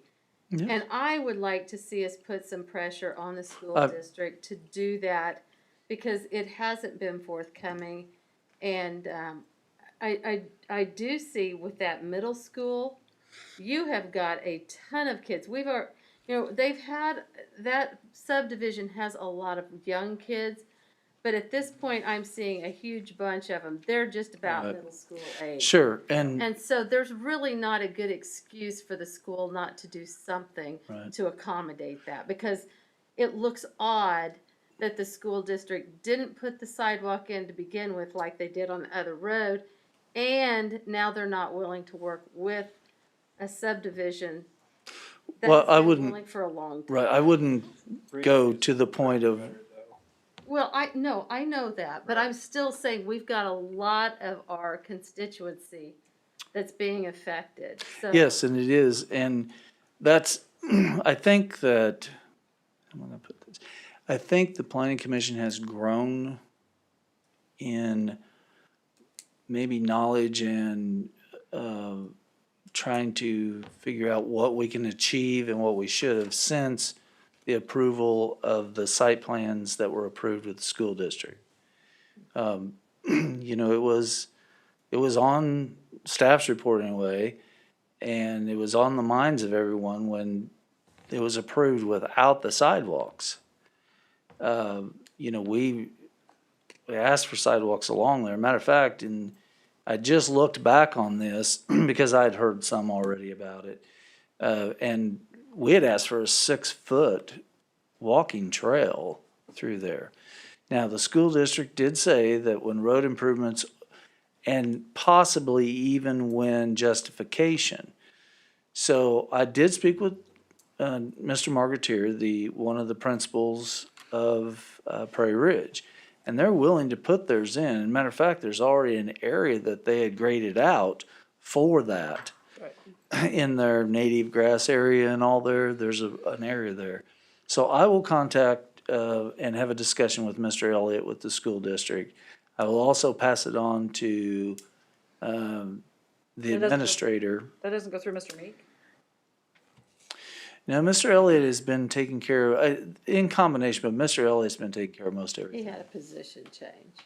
Yeah. And I would like to see us put some pressure on the school district to do that, because it hasn't been forthcoming. And I do see with that middle school, you have got a ton of kids. They've had, that subdivision has a lot of young kids, but at this point, I'm seeing a huge bunch of them. They're just about middle school age. Sure, and And so there's really not a good excuse for the school not to do something Right. to accommodate that, because it looks odd that the school district didn't put the sidewalk in to begin with like they did on the other road, and now they're not willing to work with a subdivision Well, that's I been wouldn't- willing for a long time. right, I wouldn't go to the point of, Well, I know that, but I'm still saying we've got a lot of our constituency that's being affected, so. yes, and it is, and that's, I think that, I'm gonna put this, I think the planning commission has grown in maybe knowledge and trying to figure out what we can achieve and what we should have since the approval of the site plans that were approved with the school district. You know, it was on staff's report in a way, and it was on the minds of everyone when it was approved without the sidewalks. You know, we asked for sidewalks along there. Matter of fact, and I just looked back on this because I'd heard some already about it. And we had asked for a 6-foot walking trail through there. Now, the school district did say that when road improvements and possibly even when justification. So I did speak with Mr. Marketeer, one of the principals of Prairie Ridge, and they're willing to put theirs in. As a matter of fact, there's already an area that they had graded out for that. Right. In their native grass area and all there's an area there. So I will contact and have a discussion with Mr. Elliott with the school district. I will also pass it on to the administrator. That doesn't go through Mr. Meek? Now, Mr. Elliott has been taking care of, in combination, but Mr. Elliott's been taking care of most He everything. had a position change.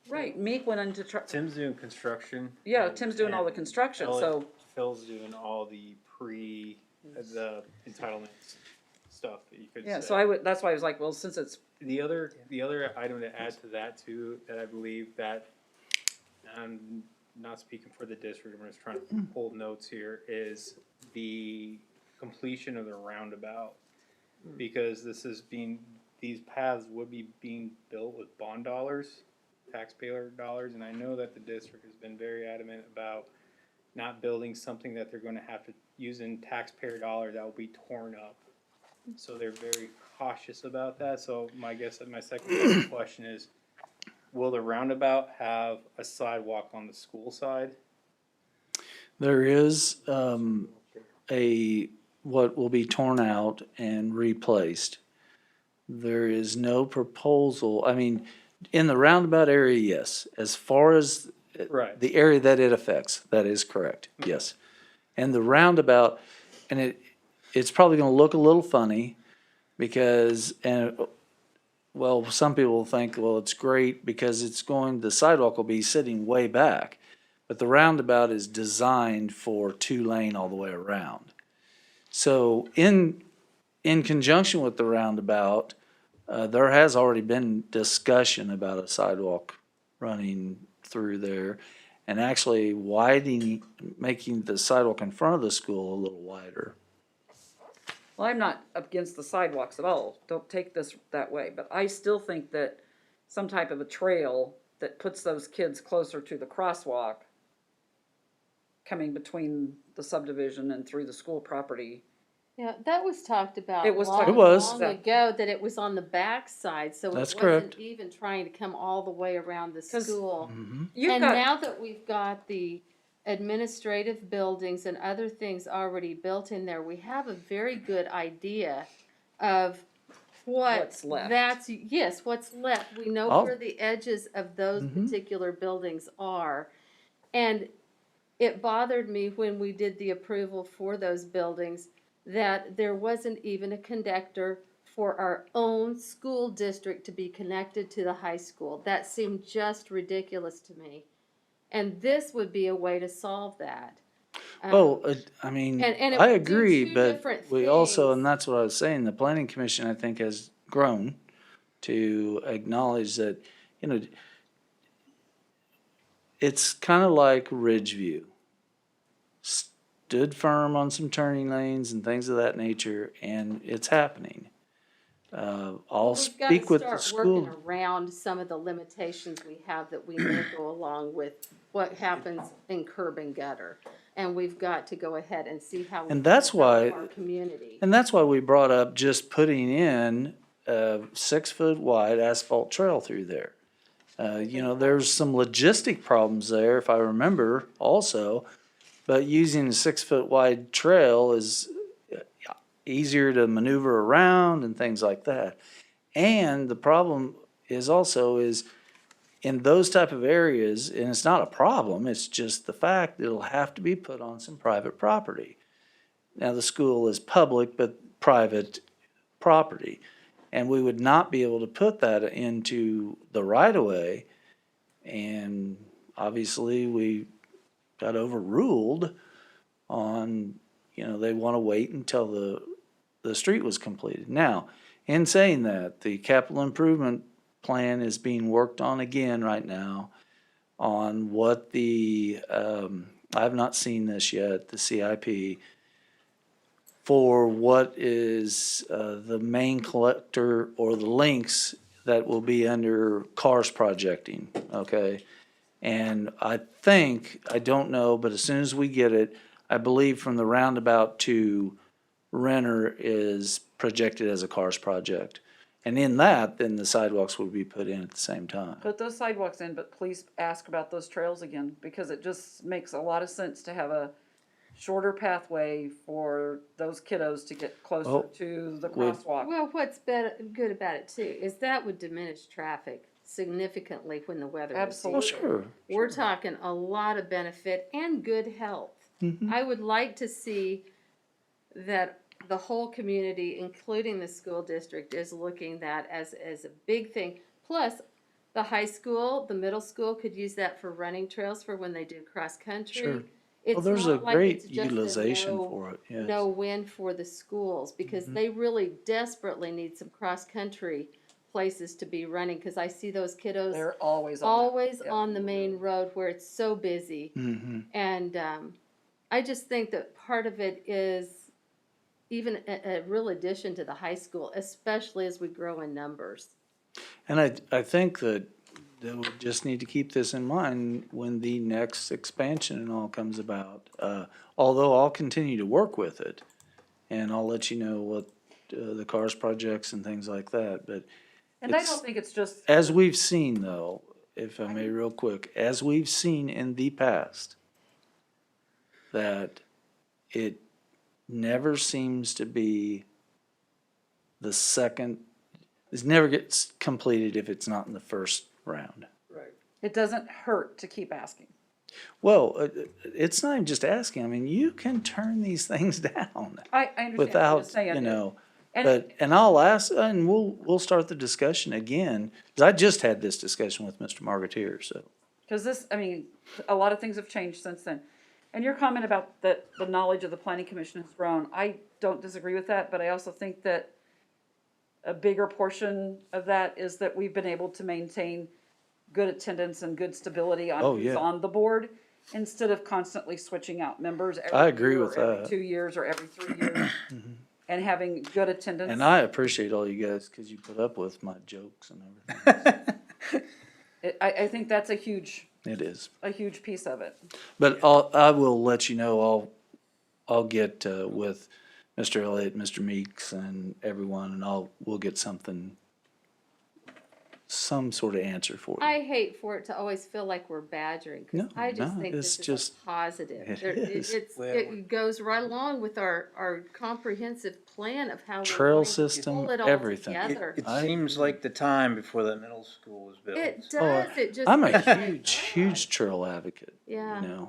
Right, Meek went into, Tim's doing construction. yeah, Tim's doing all the construction, so, Phil's doing all the the entitlements stuff, you could say. yeah, so that's why I was like, well, since it's, The other item to add to that too, that I believe that, I'm not speaking for the district, I'm just trying to pull notes here, is the completion of the roundabout. Because these paths would be being built with bond dollars, taxpayer dollars, and I know that the district has been very adamant about not building something that they're gonna have to use in taxpayer dollars that will be torn up. So they're very cautious about that. So my second question is, will the roundabout have a sidewalk on the school side? There is what will be torn out and replaced. There is no proposal, I mean, in the roundabout area, yes. As far as Right. the area that it affects, that is correct, yes. And the roundabout, and it's probably gonna look a little funny because, well, some people think, well, it's great because the sidewalk will be sitting way back. But the roundabout is designed for 2-lane all the way around. So in conjunction with the roundabout, there has already been discussion about a sidewalk running through there and actually making the sidewalk in front of the school a little wider. well, I'm not against the sidewalks at all, don't take this that way, but I still think that some type of a trail that puts those kids closer to the crosswalk coming between the subdivision and through the school property. Yeah, that was talked about It was long, talked- It was. long ago, that it was on the back side, so it That's wasn't correct. even trying to come all the way around the 'Cause school. You've And got, now that we've got the administrative buildings and other things already built in there, we have a very good idea of What's left. what's left. We know Oh. where the edges of those Mhm. particular buildings are. And it bothered me when we did the approval for those buildings that there wasn't even a connector for our own school district to be connected to the high school. That seemed just ridiculous to me. And this would be a way to solve that. I mean, and it I would do agree, two but different we also, things. and that's what I was saying, the planning commission, I think, has grown to acknowledge that, it's kind of like Ridgeview. Stood firm on some turning lanes and things of that nature, and it's happening. I'll We've gotta speak with the start working school. around some of the limitations we have that we know go along with what happens in curb and gutter. And we've got to go ahead and see how we And that's can help why- our community. And that's why we brought up just putting in a 6-foot wide asphalt trail through there. There's some logistic problems there, if I remember also, but using a 6-foot wide trail is easier to maneuver around and things like that. And the problem is in those type of areas, and it's not a problem, it's just the fact that it'll have to be put on some private property. Now, the school is public, but private property. And we would not be able to put that into the right-of-way. And obviously, we got overruled on, they want to wait until the street was completed. Now, in saying that, the capital improvement plan is being worked on again right now on what I have not seen this yet, the CIP, for what is the main collector or the links that will be under cars projecting, okay? And I don't know, but as soon as we get it, I believe from the roundabout to Renner is projected as a cars project. And in that, then the sidewalks will be put in at the same time. Put those sidewalks in, but please ask about those trails again, because it just makes a lot of sense to have a shorter pathway for those kiddos to get closer to the crosswalk. Well, what's good about it too is that would diminish traffic significantly when the weather is Absolutely. decent. Sure. We're talking a lot of benefit and good health. I would like to see that the whole community, including the school district, is looking that as a big thing. Plus, the high school, the middle school could use that for running trails for when they do cross country. Sure. It's Well, there's a not like great it's just a utilization for it, yes. no win for the schools, because they really desperately need some cross country places to be running, because I see those kiddos They're always on. always Yep. on the main road where it's so busy. And I just think that part of it is even a real addition to the high school, especially as we grow in numbers. And I think that we just need to keep this in mind when the next expansion and all comes about. Although I'll continue to work with it, and I'll let you know what the cars projects and things like that, but And I don't think it's just, as we've seen though, if I may real quick, as we've seen in the past, that it never seems to be the second, it never gets completed if it's not in the first round. it doesn't hurt to keep asking. Well, it's not even just asking, I mean, you can turn these things down I understand. I'm without, just saying. and I'll ask, and we'll start the discussion again, because I just had this discussion with Mr. Marketeer, so. Because a lot of things have changed since then. And your comment about the knowledge of the planning commission has grown, I don't disagree with that, but I also think that a bigger portion of that is that we've been able to maintain good attendance and good stability on who's on the board, instead of constantly switching out members I agree year with or every that. 2 years or every 3 years, and having good attendance. And I appreciate all you guys, because you put up with my jokes and everything. I think that's a huge piece of it. But I will let you know, I'll get with Mr. Elliott, Mr. Meeks, and everyone, and we'll get some sort of answer for you. I hate for it to always feel like we're badgering, because I just think it's this is just- a positive. it There- is. It goes right along with our comprehensive plan of how we're Trail going to system, pull it all everything. together. It seems like the time before the middle school was built. It does, it just. I'm a makes me huge trail advocate, Yeah.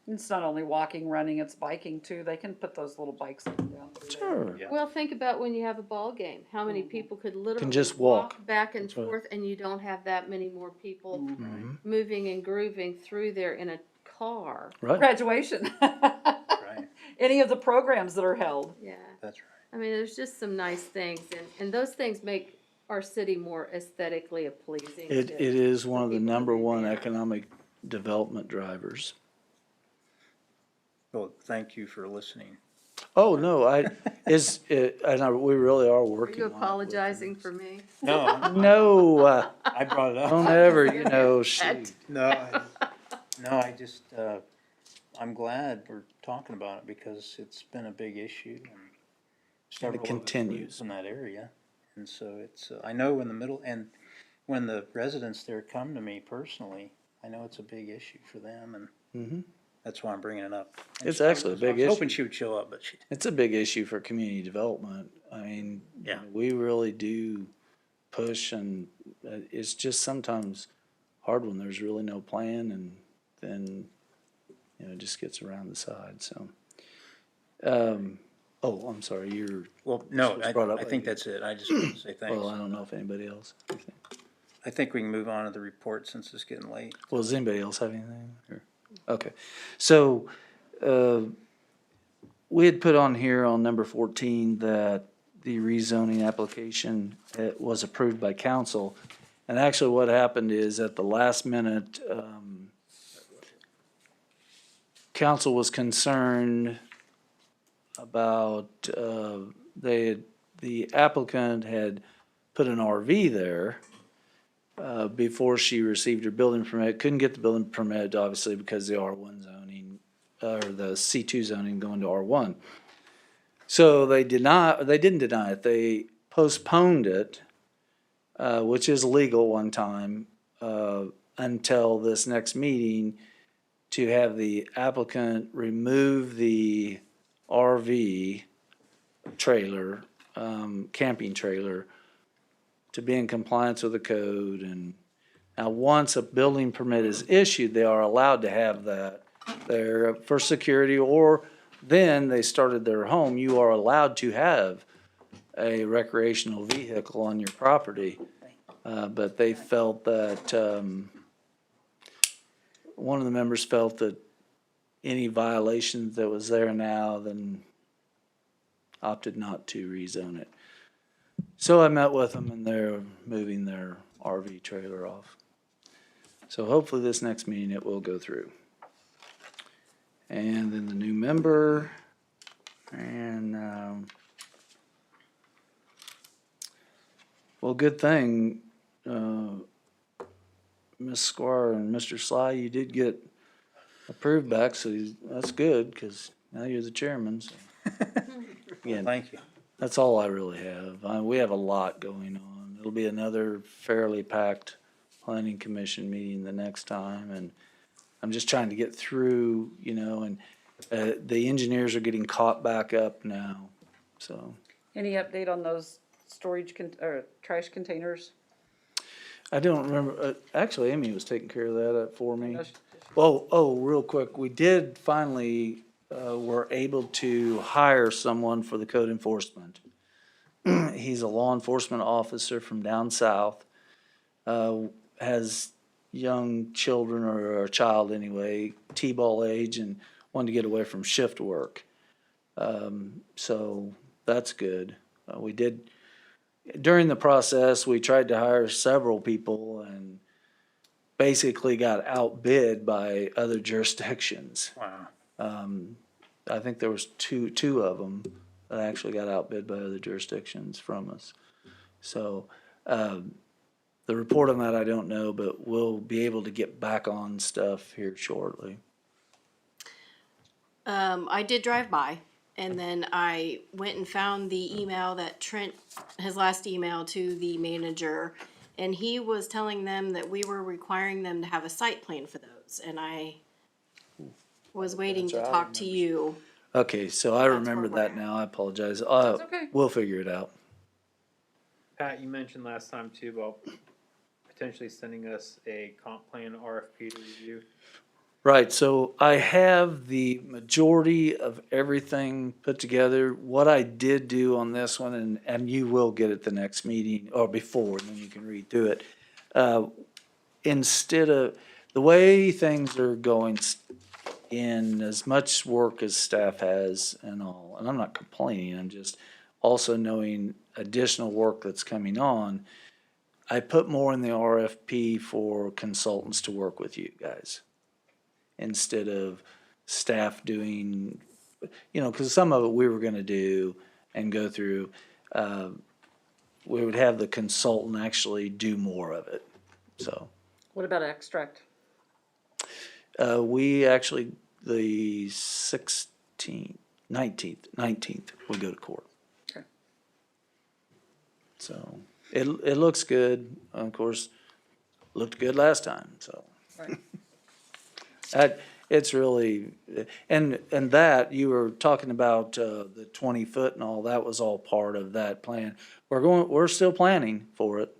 It's not only walking, running, it's biking too. They can put those little bikes up and down. through there. Sure. Well, think about when you have a ball game, how many people could literally just walk. back and That's right. forth, and you don't have that many more people Mm-hmm. moving and grooving through there in a car. Right. Graduation. Right, Any of the programs that are held. Yeah. that's right. I mean, there's just some nice things, and those things make our city more aesthetically pleasing. It to is one of the people number living one there. economic development drivers. Well, thank you for listening. Oh, no, we really are Are working you on it with apologizing for me? No, No, I brought it up. don't ever, shoot. No, I just, I'm glad we're talking about it, because it's been a big issue, and several of us live continues. in that area. And so it's, I know and when the residents there come to me personally, I know it's a big issue for them, and Mhm. that's why I'm bringing it up. And It's she- actually a big I was hoping issue. she would show up, but she, It's a big issue for community development. I mean, Yeah. we really do push, and it's just sometimes hard when there's really no plan, and then, you know, it just gets around the side, so. Oh, I'm sorry, you're, Well, no, was brought up I by think you. that's it. I just want to say thanks. well, I don't know if anybody else. I think we can move on to the report since it's getting late. Well, does anybody else have anything? Or- Okay, so, we had put on here on number 14 that the rezoning application was approved by council. And actually what happened is at the last minute, council was concerned about, the applicant had put an RV there before she received her building permit. Couldn't get the building permit, obviously, because the R1 zoning, or the C2 zoning going to R1. So they didn't deny it. They postponed it, which is legal one time, until this next meeting to have the applicant remove the RV trailer, camping trailer, to be in compliance with the code. And now, once a building permit is issued, they are allowed to have that there for security, or then they started their home, you are allowed to have a recreational vehicle on your property. But they felt that, one of the members felt that any violations that was there now, then opted not to rezone it. So I met with them, and they're moving their RV trailer off. So hopefully this next meeting it will go through. And then the new member, and, well, good thing, Ms. Squire and Mr. Sly, you did get approved back, so that's good, because now you're the chairman, so. Again, Thank you. that's all I really have. We have a lot going on. It'll be another fairly packed planning commission meeting the next time, and I'm just trying to get through, you know, and the engineers are getting caught back up now, so. Any update on those storage or trash containers? I don't remember, actually Amy was taking care of that for me. Oh, real quick, we did finally, were able to hire someone for the code enforcement. He's a law enforcement officer from down south, has young children, or a child anyway, T-ball age, and wanted to get away from shift work. So that's good. We did, during the process, we tried to hire several people and basically got outbid by other jurisdictions. Wow. I think there was two of them that actually got outbid by other jurisdictions from us. So, the report on that I don't know, but we'll be able to get back on stuff here shortly. I did drive by, and then I went and found the email that Trent, his last email to the manager, and he was telling them that we were requiring them to have a site plan for those, and I was waiting to talk to you. Okay, so I remember where that we're now. I apologize. okay. We'll figure it out. Pat, you mentioned last time too about potentially sending us a comp plan RFP to review. Right, so I have the majority of everything put together. What I did do on this one, and you will get it the next meeting, or before, and then you can read through it. Instead of, the way things are going, in as much work as staff has and all, and I'm not complaining, I'm just also knowing additional work that's coming on, I put more in the RFP for consultants to work with you guys, instead of staff doing, you know, because some of it we were gonna do and go through. We would have the consultant actually do more of it, so. What about extract? We actually, the 19th, we go to court. Okay. So, it looks good, of course, looked good last time, so. Right. It's really, and that, you were talking about, the 20 foot and all, that was all part of that plan. We're still planning for it,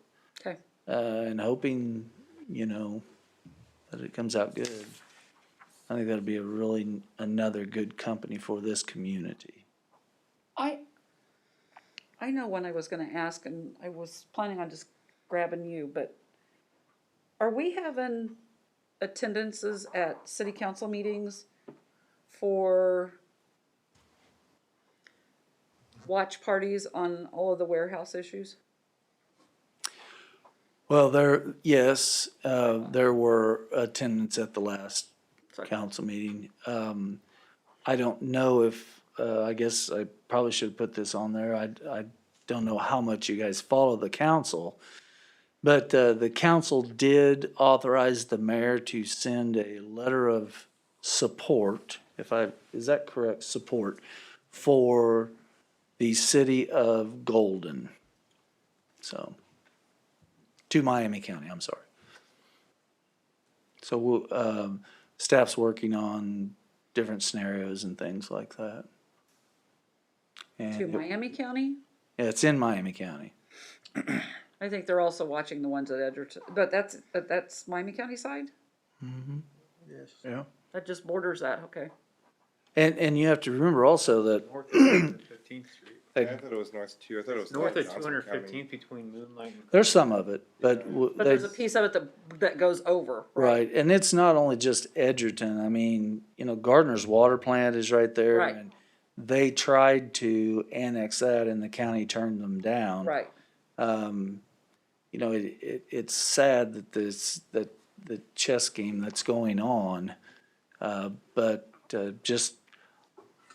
and hoping, that it comes out good. I think that'd be another good company for this community. I know when I was gonna ask, and I was planning on just grabbing you, but are we having attendances at city council meetings for watch parties on all of the warehouse issues? Well, yes, there were attendance at the last council meeting. I don't know if, I guess I probably should have put this on there. I don't know how much you guys follow the council. But the council did authorize the mayor to send a letter of support, is that correct? Support for the city of Golden. So, to Miami County, I'm sorry. So staff's working on different scenarios and things like that. And To Miami County? Yeah, it's in Miami County. I think they're also watching the ones at Edgerton, but that's Miami County side? Mm-hmm. Yes. Yeah. That just borders that, okay. And you have to remember also that North of 215th Street. I thought it was north too. I thought it was North of Johnson 215th County. between Moonlight and. there's some of it, but But there's a piece of it that goes over, right? right, and it's not only just Edgerton. I mean, Gardner's water plant is right there. Right. And they tried to annex that and the county turned them down. Right. It's sad that the chess game that's going on, but just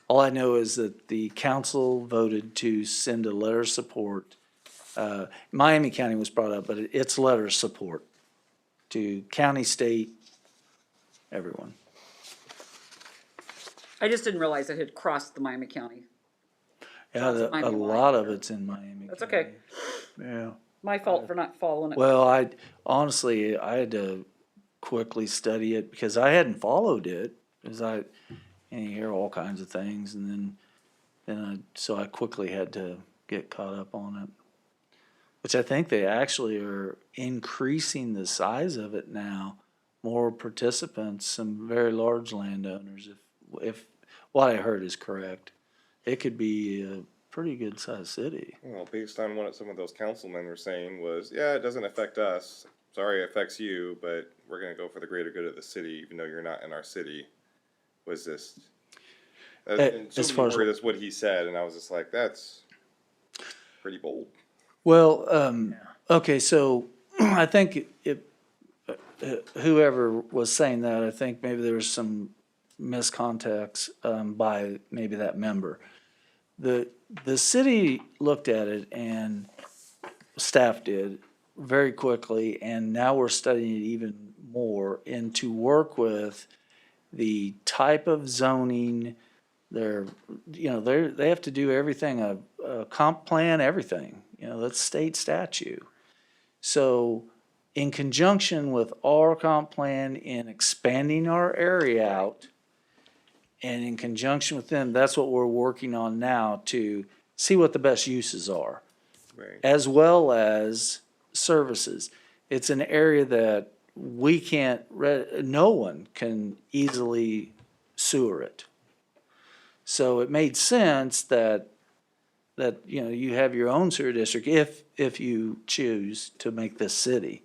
all I know is that the council voted to send a letter of support. Miami County was brought up, but it's letter of support to county, state, everyone. I just didn't realize it had crossed the Miami County. Yeah, Crossed the a Miami line. lot of it's in Miami. That's County. okay. Yeah. My fault for not following it. Well, I had to quickly study it because I hadn't followed it, because you hear all kinds of things, and so I quickly had to get caught up on it. Which I think they actually are increasing the size of it now. More participants, some very large landowners. If what I heard is correct, it could be a pretty good sized city. Well, based on what some of those councilmen were saying was, yeah, it doesn't affect us. Sorry, it affects you, but we're gonna go for the greater good of the city, even though you're not in our city. Was this? As far as that's what he said, and I was just like, that's pretty bold. well, okay, so I think whoever was saying that, I think maybe there was some miscontacts by maybe that member. The city looked at it and staff did very quickly, and now we're studying it even more, and to work with the type of zoning. They have to do everything, a comp plan, everything, that's state statute. So in conjunction with our comp plan in expanding our area out, and in conjunction with them, that's what we're working on now to see what the best uses are. Right. As well as services. It's an area that no one can easily sewer it. So it made sense that you have your own sewer district if you choose to make this city.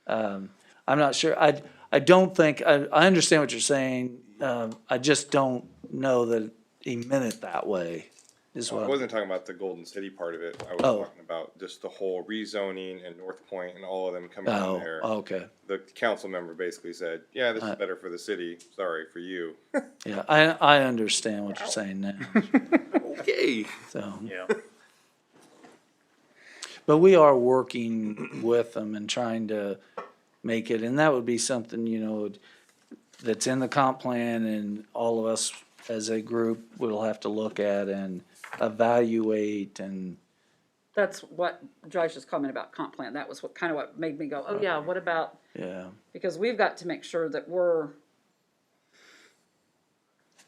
I'm not sure, I don't think, I understand what you're saying, I just don't know that he meant it that way, is I what. wasn't talking about the Golden City part of it. I was talking about just the whole rezoning and North Point and all of them coming in there. Okay. The council member basically said, yeah, this is better for the city. Sorry for you. Yeah, I understand what you're saying now. Okay. So, Yeah. but we are working with them and trying to make it, and that would be something, that's in the comp plan, and all of us as a group will have to look at and evaluate and. That's what Josh's comment about comp plan, that was what made me go, oh yeah, what about? Yeah. Because we've got to make sure that we're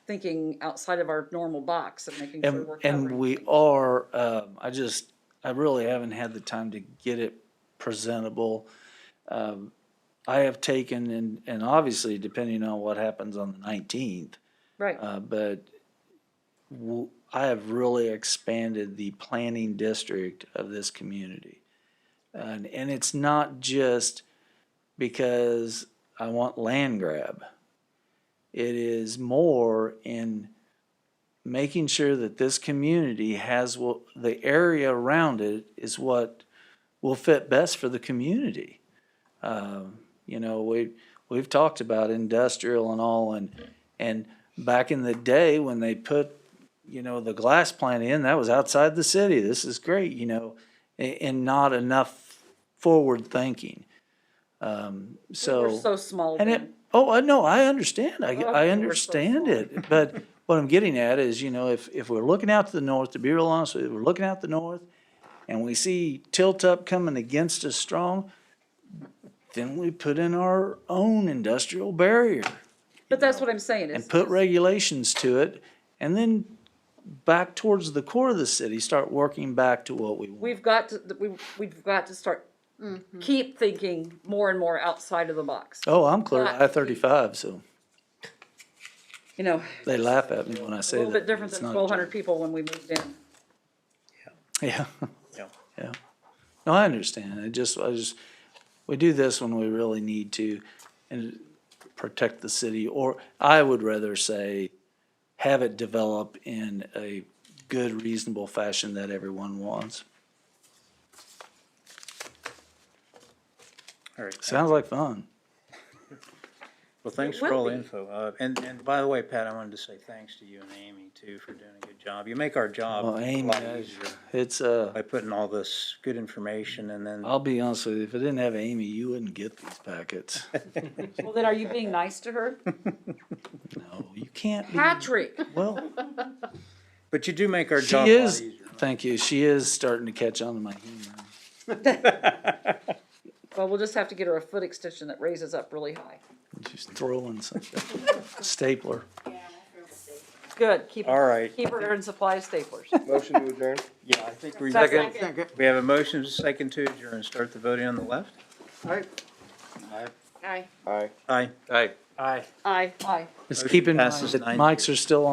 thinking outside of our normal box and making sure we're covering. And we are, I really haven't had the time to get it presentable. I have taken, and obviously depending on what happens on the 19th, Right. but I have really expanded the planning district of this community. And it's not just because I want land grab. It is more in making sure that this community has the area around it is what will fit best for the community. You know, we've talked about industrial and all, and back in the day when they put, you know, the glass plant in, that was outside the city. This is great, you know, and not enough forward thinking. So We're so small and then. no, I understand. I Okay, we're so understand small. it. But what I'm getting at is, you know, if we're looking out to the north, to be real honest with you, we're looking out the north and we see tilt up coming against us strong, then we put in our own industrial barrier But that's what I'm saying is. and put regulations to it, and then back towards the core of the city, start working back to what we want. We've got to start, keep thinking more and more outside of the box. Oh, I'm clear Not- I-35, so You know, they laugh at me when I a say that. little bit different It's than not a 1,200 people when we moved in. joke. Yeah. Yeah. Yeah. No, I understand. We do this when we really need to and protect the city, or I would rather say, have it develop in a good, reasonable fashion that everyone wants. All right. Sounds like fun. Well, thanks for all the info. And by the way, Pat, I wanted to say thanks to you and Amy too for doing a good job. You make our job Well, a Amy, lot easier it's, by putting all this good information and then. I'll be honest with you, if I didn't have Amy, you wouldn't get these packets. Well, then are you being nice to her? No, you can't be. Patrick, Well, But you do make our she job a lot is, easier. thank you, she is starting to catch on to my humor. well, we'll just have to get her a foot extension that raises up really high. She's throwing something. Stapler. Good, keep All right. keep her in supply of staplers. Motion to adjourn? Yeah, I think we. Second. We have a motion second to adjourn. Start the voting on the left. Aye. Aye. Aye. Aye. Aye. Aye. Just Motion keep in mind passes that 9-0. mics are still on.